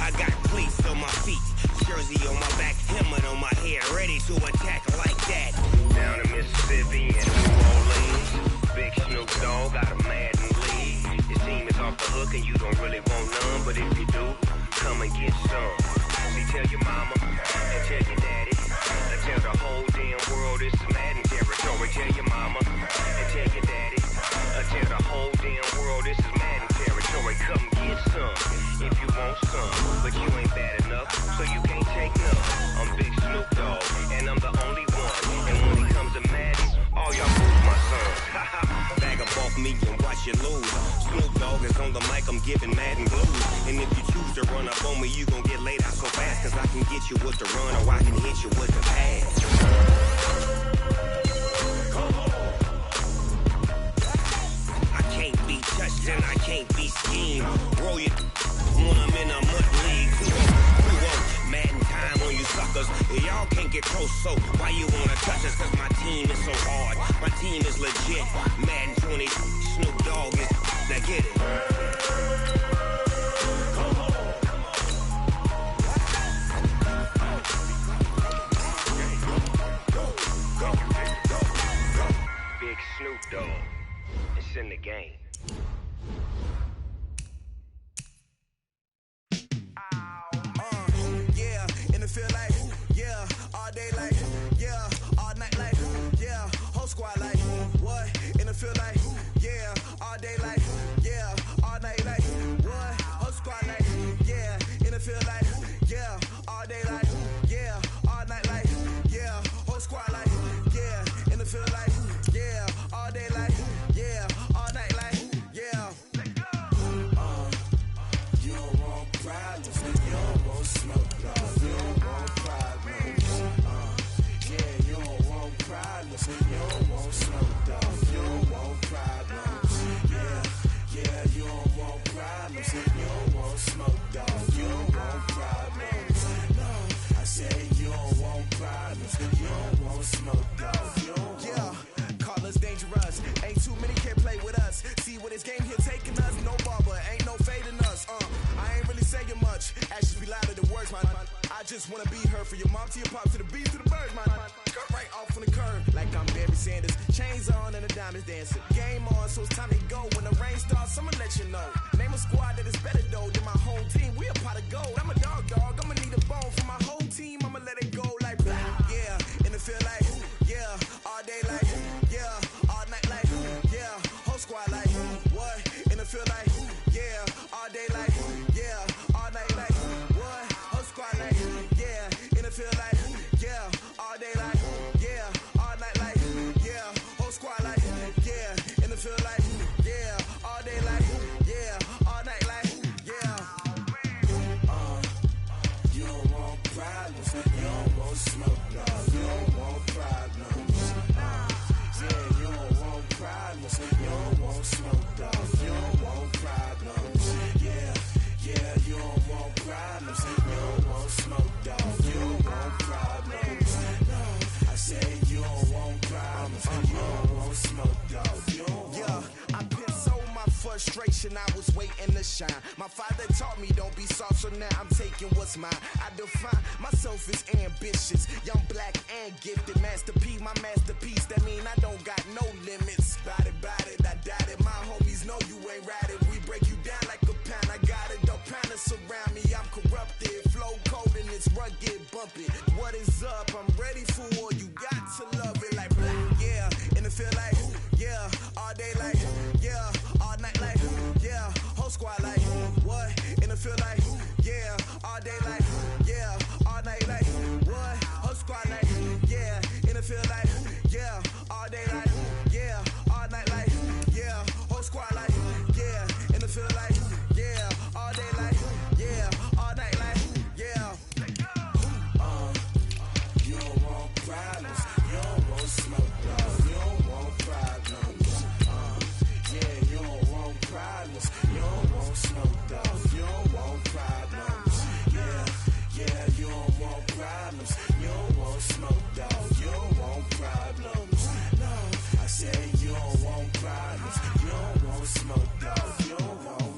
I got cleats on my feet, jersey on my back, helmet on my head, ready to attack like that. Down in Mississippi and New Orleans, big Snoop Dogg got a Madden league. Your team is off the hook and you don't really want none, but if you do, come and get some. See, tell your mama and tell your daddy. Tell the whole damn world this is Madden territory. Tell your mama and tell your daddy. Tell the whole damn world this is Madden territory. Come get some if you want some, but you ain't bad enough, so you can't take none. I'm Big Snoop Dogg, and I'm the only one. And when it comes to Madden, all y'all fools my sons. Bag up off me and watch you lose. Snoop Dogg is on the mic, I'm giving Madden blues. And if you choose to run up on me, you gon' get laid out so fast. Cause I can get you with the run or I can hit you with the pass. I can't be touched and I can't be schemed. Roll it when I'm in a mud league. 2-0, Madden time on you suckers. Y'all can't get close, so why you wanna touch us? Cause my team is so hard. My team is legit. Madden 20, Snoop Dogg is. Now get it. Big Snoop Dogg. It's in the game. Yeah, and it feel like, yeah, all day like, yeah, all night like, yeah, whole squad like, what? And it feel like, yeah, all day like, yeah, all night like, what? Whole squad like, yeah, and it feel like, yeah, all day like, yeah, all night like, yeah, whole squad like, yeah, and it feel like, yeah, all day like, yeah, all night like, yeah. You don't want problems, you don't want smoke, dog. You don't want problems. Yeah, you don't want problems, you don't want smoke, dog. You don't want problems. Yeah, you don't want problems, you don't want smoke, dog. You don't want problems. No, I said you don't want problems, you don't want smoke, dog. You don't want. Call us dangerous. Ain't too many can play with us. See what this game here taking us. No barber, ain't no fading us. I ain't really saying much. Actions be louder than words, man. I just wanna be her. For your mom to your pop to the beat to the birds, man. Cut right off on the curve, like I'm Barry Sanders. Chains on and the diamonds dancing. Game on, so it's time to go. When the rain starts, I'ma let you know. Name a squad that is better though than my whole team. We a pot of gold. I'm a dog. I'ma need a bone for my whole team. I'ma let it go like blah. Yeah, and it feel like yeah, all day like yeah, all night like yeah, whole squad like what? And it feel like yeah, all day like yeah, all night like what? Whole squad like yeah, and it feel like yeah, all day like yeah, all night like yeah, whole squad like yeah, and it feel like yeah, all day like yeah, all night like yeah. You don't want problems, you don't want smoke, dog. You don't want problems. Yeah, you don't want problems, you don't want smoke, dog. You don't want problems. Yeah, you don't want problems, you don't want smoke, dog. You don't want problems. No, I said you don't want problems, you don't want smoke, dog. You don't want. I pissed so my frustration, I was waiting to shine. My father taught me don't be soft, so now I'm taking what's mine. I define myself as ambitious, young, black, and gifted. Master P, my masterpiece. That mean I don't got no limits. Bout it, I doubt it. My homies know you ain't ratted. We break you down like a pound. I got it, dog pounders surround me. I'm corrupted, flow cold and it's rugged, bumpy. What is up? I'm ready for war. You got to love it like black, yeah. And it feel like yeah, all day like yeah, all night like yeah, whole squad like what? And it feel like yeah, all day like yeah, all night like what? Whole squad like yeah, and it feel like yeah, all day like yeah, all night like yeah, whole squad like yeah, and it feel like yeah, all day like yeah, all night like yeah. You don't want problems, you don't want smoke, dog. You don't want problems. Yeah, you don't want problems, you don't want smoke, dog. You don't want problems. Yeah, you don't want problems, you don't want smoke, dog. You don't want problems. No, I said you don't want problems, you don't want smoke, dog. You don't want.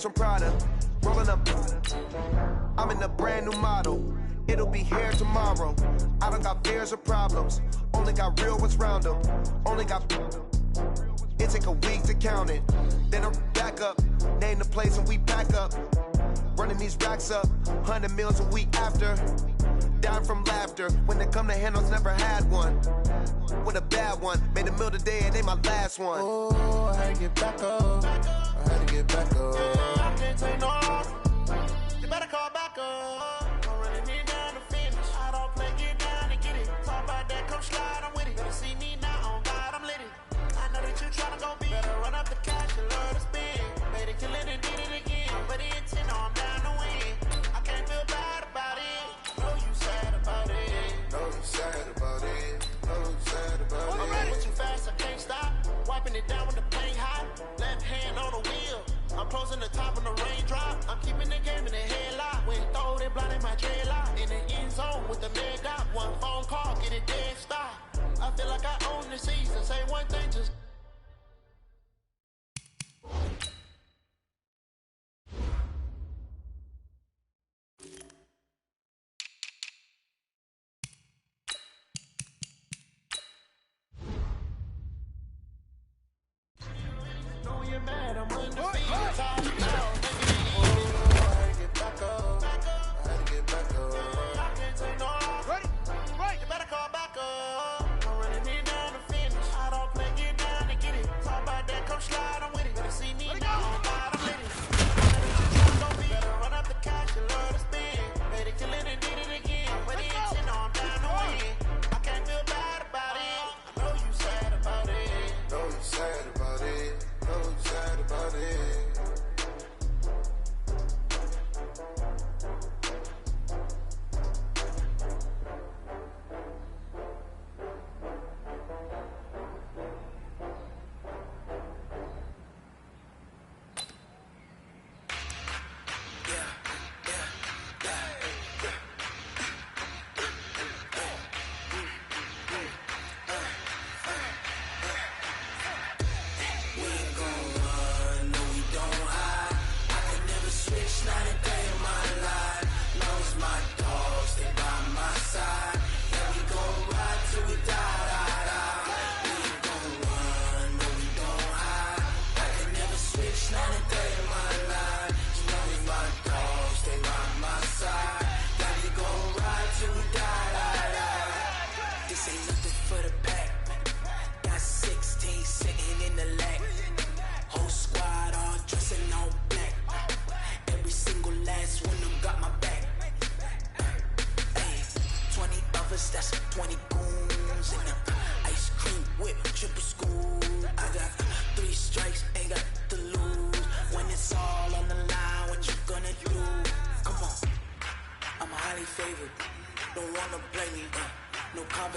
From Prada, rolling up. I'm in a brand new model. It'll be here tomorrow. I don't got fears or problems. Only got real ones round them. Only got. It take a week to count it. Then I'm back up. Name the place and we back up. Running these racks up. 100 meals a week after. Dying from laughter. When it come to handles, never had one. With a bad one. Made a meal today and ain't my last one. Oh, I had to get back up. I had to get back up. I can't take no loss. You better call back up. I'm running it down to finish. I don't play, get down and get it. Talk about that, come slide, I'm with it. Better see me now, on God, I'm lit it. I know that you tryna go big. Better run up the cash, you love to spend. Made it, kill it, and did it again. But the intent, no, I'm down to win. I can't feel bad about it. Know you sad about it. Know you sad about it. Know you sad about it. I'm ready too fast, I can't stop. Wiping it down with the paint hot. Left hand on the wheel. I'm closing the top on the raindrop. I'm keeping the game in the headlock. When throw it, blinding my dreadlock. In the end zone with the mad dot. One phone call, get it dead stop. I feel like I own the season. Say one thing, just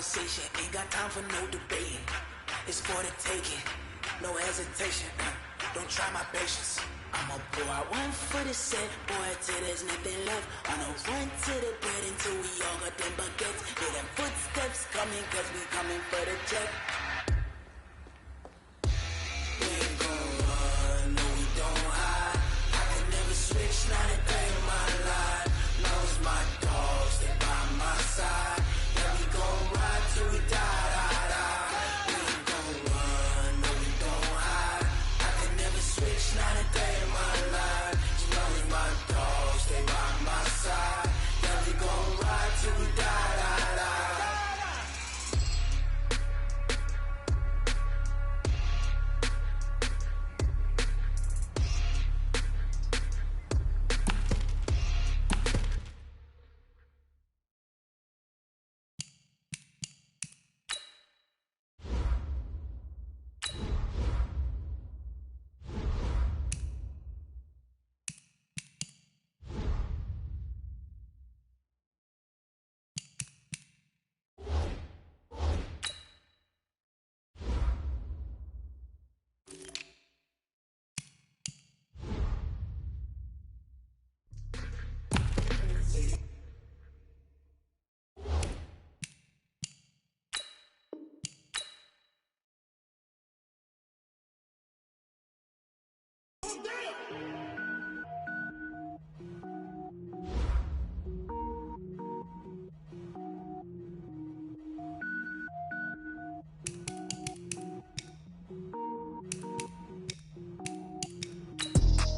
conversation, ain't got time for no debating. It's for the taking, no hesitation. Don't try my patience. I'ma pour out one for the set, boy, till there's nothing left. I'ma run to the bed until we all got them baguettes. Hear them footsteps coming, cause we coming for the check. We ain't gon' run, no we don't hide. I can never switch, not a day in my life. Long as my dogs, they by my side. Yeah, we gon' ride till we die, die, die. We ain't gon' run, no we don't hide. I can never switch, not a day in my life. As long as my dogs, they by my side. Yeah, we gon' ride till we die, die, die.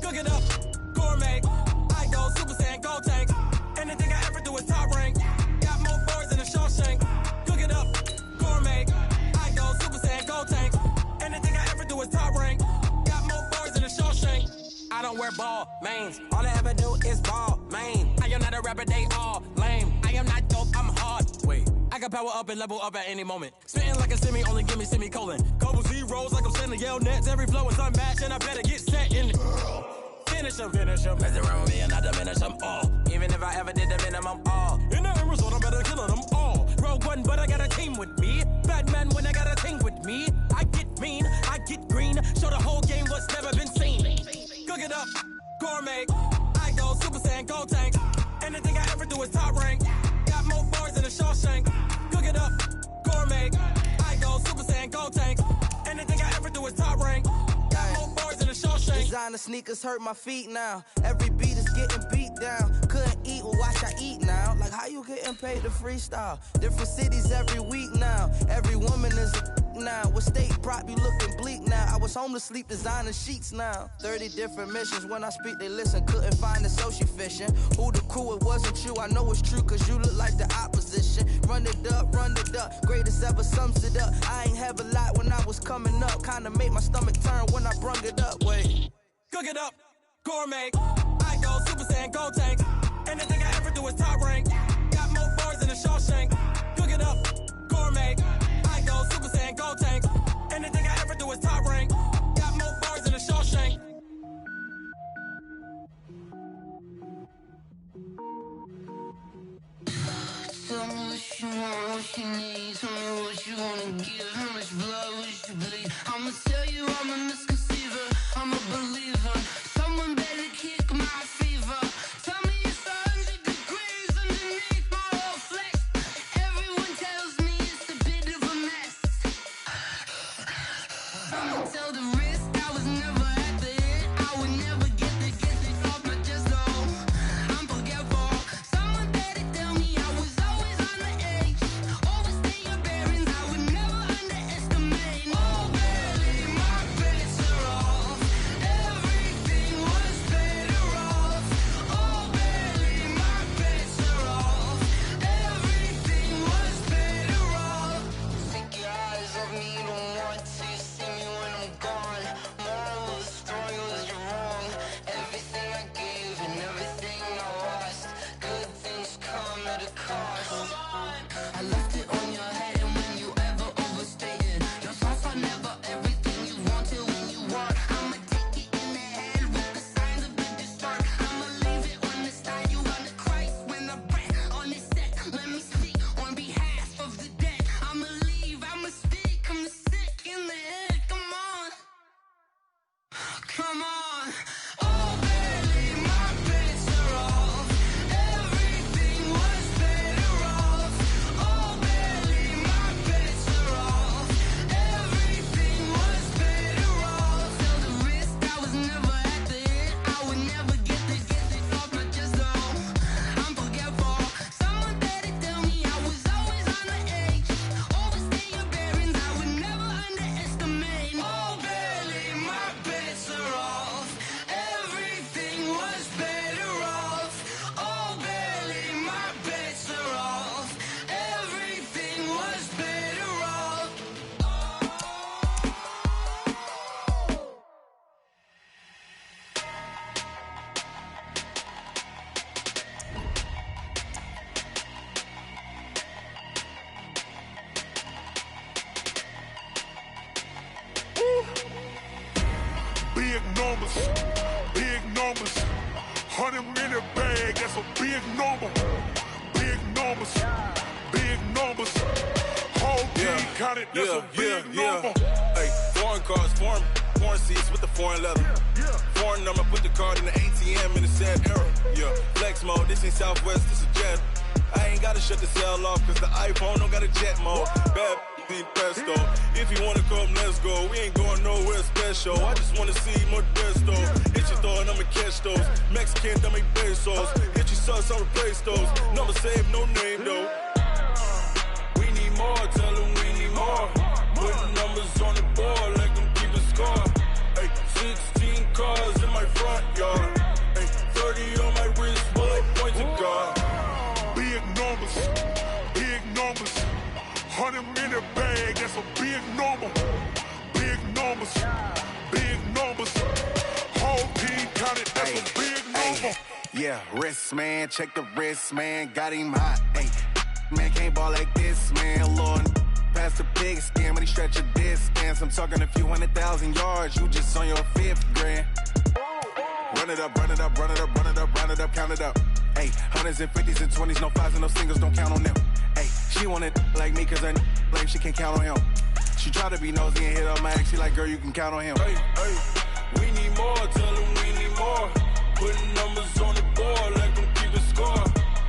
Cook it up, gourmet. I go Super Saiyan, go tank. Anything I ever do is top rank. Got more boys than a Shawshank. Cook it up, gourmet. I go Super Saiyan, go tank. Anything I ever do is top rank. Got more boys than a Shawshank. I don't wear ball mains. All I ever do is ball main. I am not a rapper, they all lame. I am not dope, I'm hard. Wait, I can power up and level up at any moment. Spitting like a semi, only give me semicolon. Couple zeros like I'm sending yell nets. Every flow is unmatched and I better get set in. Finish them. Mess around with me and I diminish them all. Even if I ever did the minimum, all. In the end result, I'm better killing them all. Rogue One, but I got a team with me. Batman when I got a team with me. I get mean, I get green. Show the whole game what's never been seen. Cook it up, gourmet. I go Super Saiyan, go tank. Anything I ever do is top rank. Got more bars than a Shawshank. Cook it up, gourmet. I go Super Saiyan, go tank. Anything I ever do is top rank. Got more bars than a Shawshank. Designer sneakers hurt my feet now. Every beat is getting beat down. Couldn't eat, well watch I eat now. Like how you getting paid to freestyle? Different cities every week now. Every woman is a now. What state prop you looking bleak now? I was home to sleep designing sheets now. 30 different missions. When I speak they listen. Couldn't find it so she fishing. Who the crew? It wasn't you. I know it's true cause you look like the opposition. Run it up. Greatest ever sums it up. I ain't have a lot when I was coming up. Kinda made my stomach turn when I brung it up. Wait. Cook it up, gourmet. I go Super Saiyan, go tank. Anything I ever do is top rank. Got more bars than a Shawshank. Cook it up, gourmet. I go Super Saiyan, go tank. Anything I ever do is top rank. Got more bars than a Shawshank. Tell me what you want, what you need. Tell me what you wanna give. How much blood would you bleed? I'ma tell you I'm a misconceiver. I'm a believer. Someone better kick my fever. Tell me it's 100 degrees underneath my whole flesh. Everyone tells me it's a bit numbers, big numbers. 100-minute bag, that's a big number. Big numbers, big numbers. Whole team counted, that's a big number. Hey, foreign cars, foreign seats with the foreign leather. Foreign number, put the card in the ATM in the sad era. Yeah, flex mode, this ain't Southwest, this is jet. I ain't gotta shut the cell off, cause the iPhone don't got a jet mode. Bad need pesto. If you wanna come, let's go. We ain't going nowhere special. I just wanna see more desto. Hit your thought, I'ma catch those. Mexican, don't make pesos. Hit your sauce, I'll replace those. Number save, no name though. We need more, tell them we need more. Putting numbers on the board, let them keep a score. Hey, 16 cars in my front yard. Hey, 30 on my wrist, bullet point to God. Big numbers, big numbers. 100-minute bag, that's a big number. Big numbers, big numbers. Whole team counted, that's a big number. Yeah, wrist man, check the wrist man, got him hot. Ay, man can't ball like this, man. Lord, past the pig skin when he stretch a distance. I'm talking a few 100,000 yards, you just on your 5th grand. Run it up, run it up, run it up, run it up, run it up, count it up. Hey, 100s and 50s and 20s, no 5s and no singles, don't count on them. Hey, she want it like me cause her lame, she can't count on him. She try to be nosy and hit up my ex, she like, girl, you can count on him. Hey, we need more, tell them we need more. Putting numbers on the board, let them keep a score.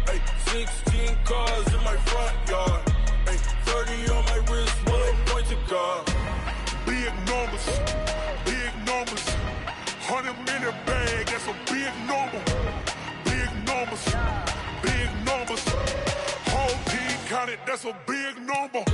Hey, 16 cars in my front yard. Hey, 30 on my wrist, bullet point to God. Big numbers, big numbers. 100-minute bag, that's a big number. Big numbers, big numbers. Whole team counted, that's a big number.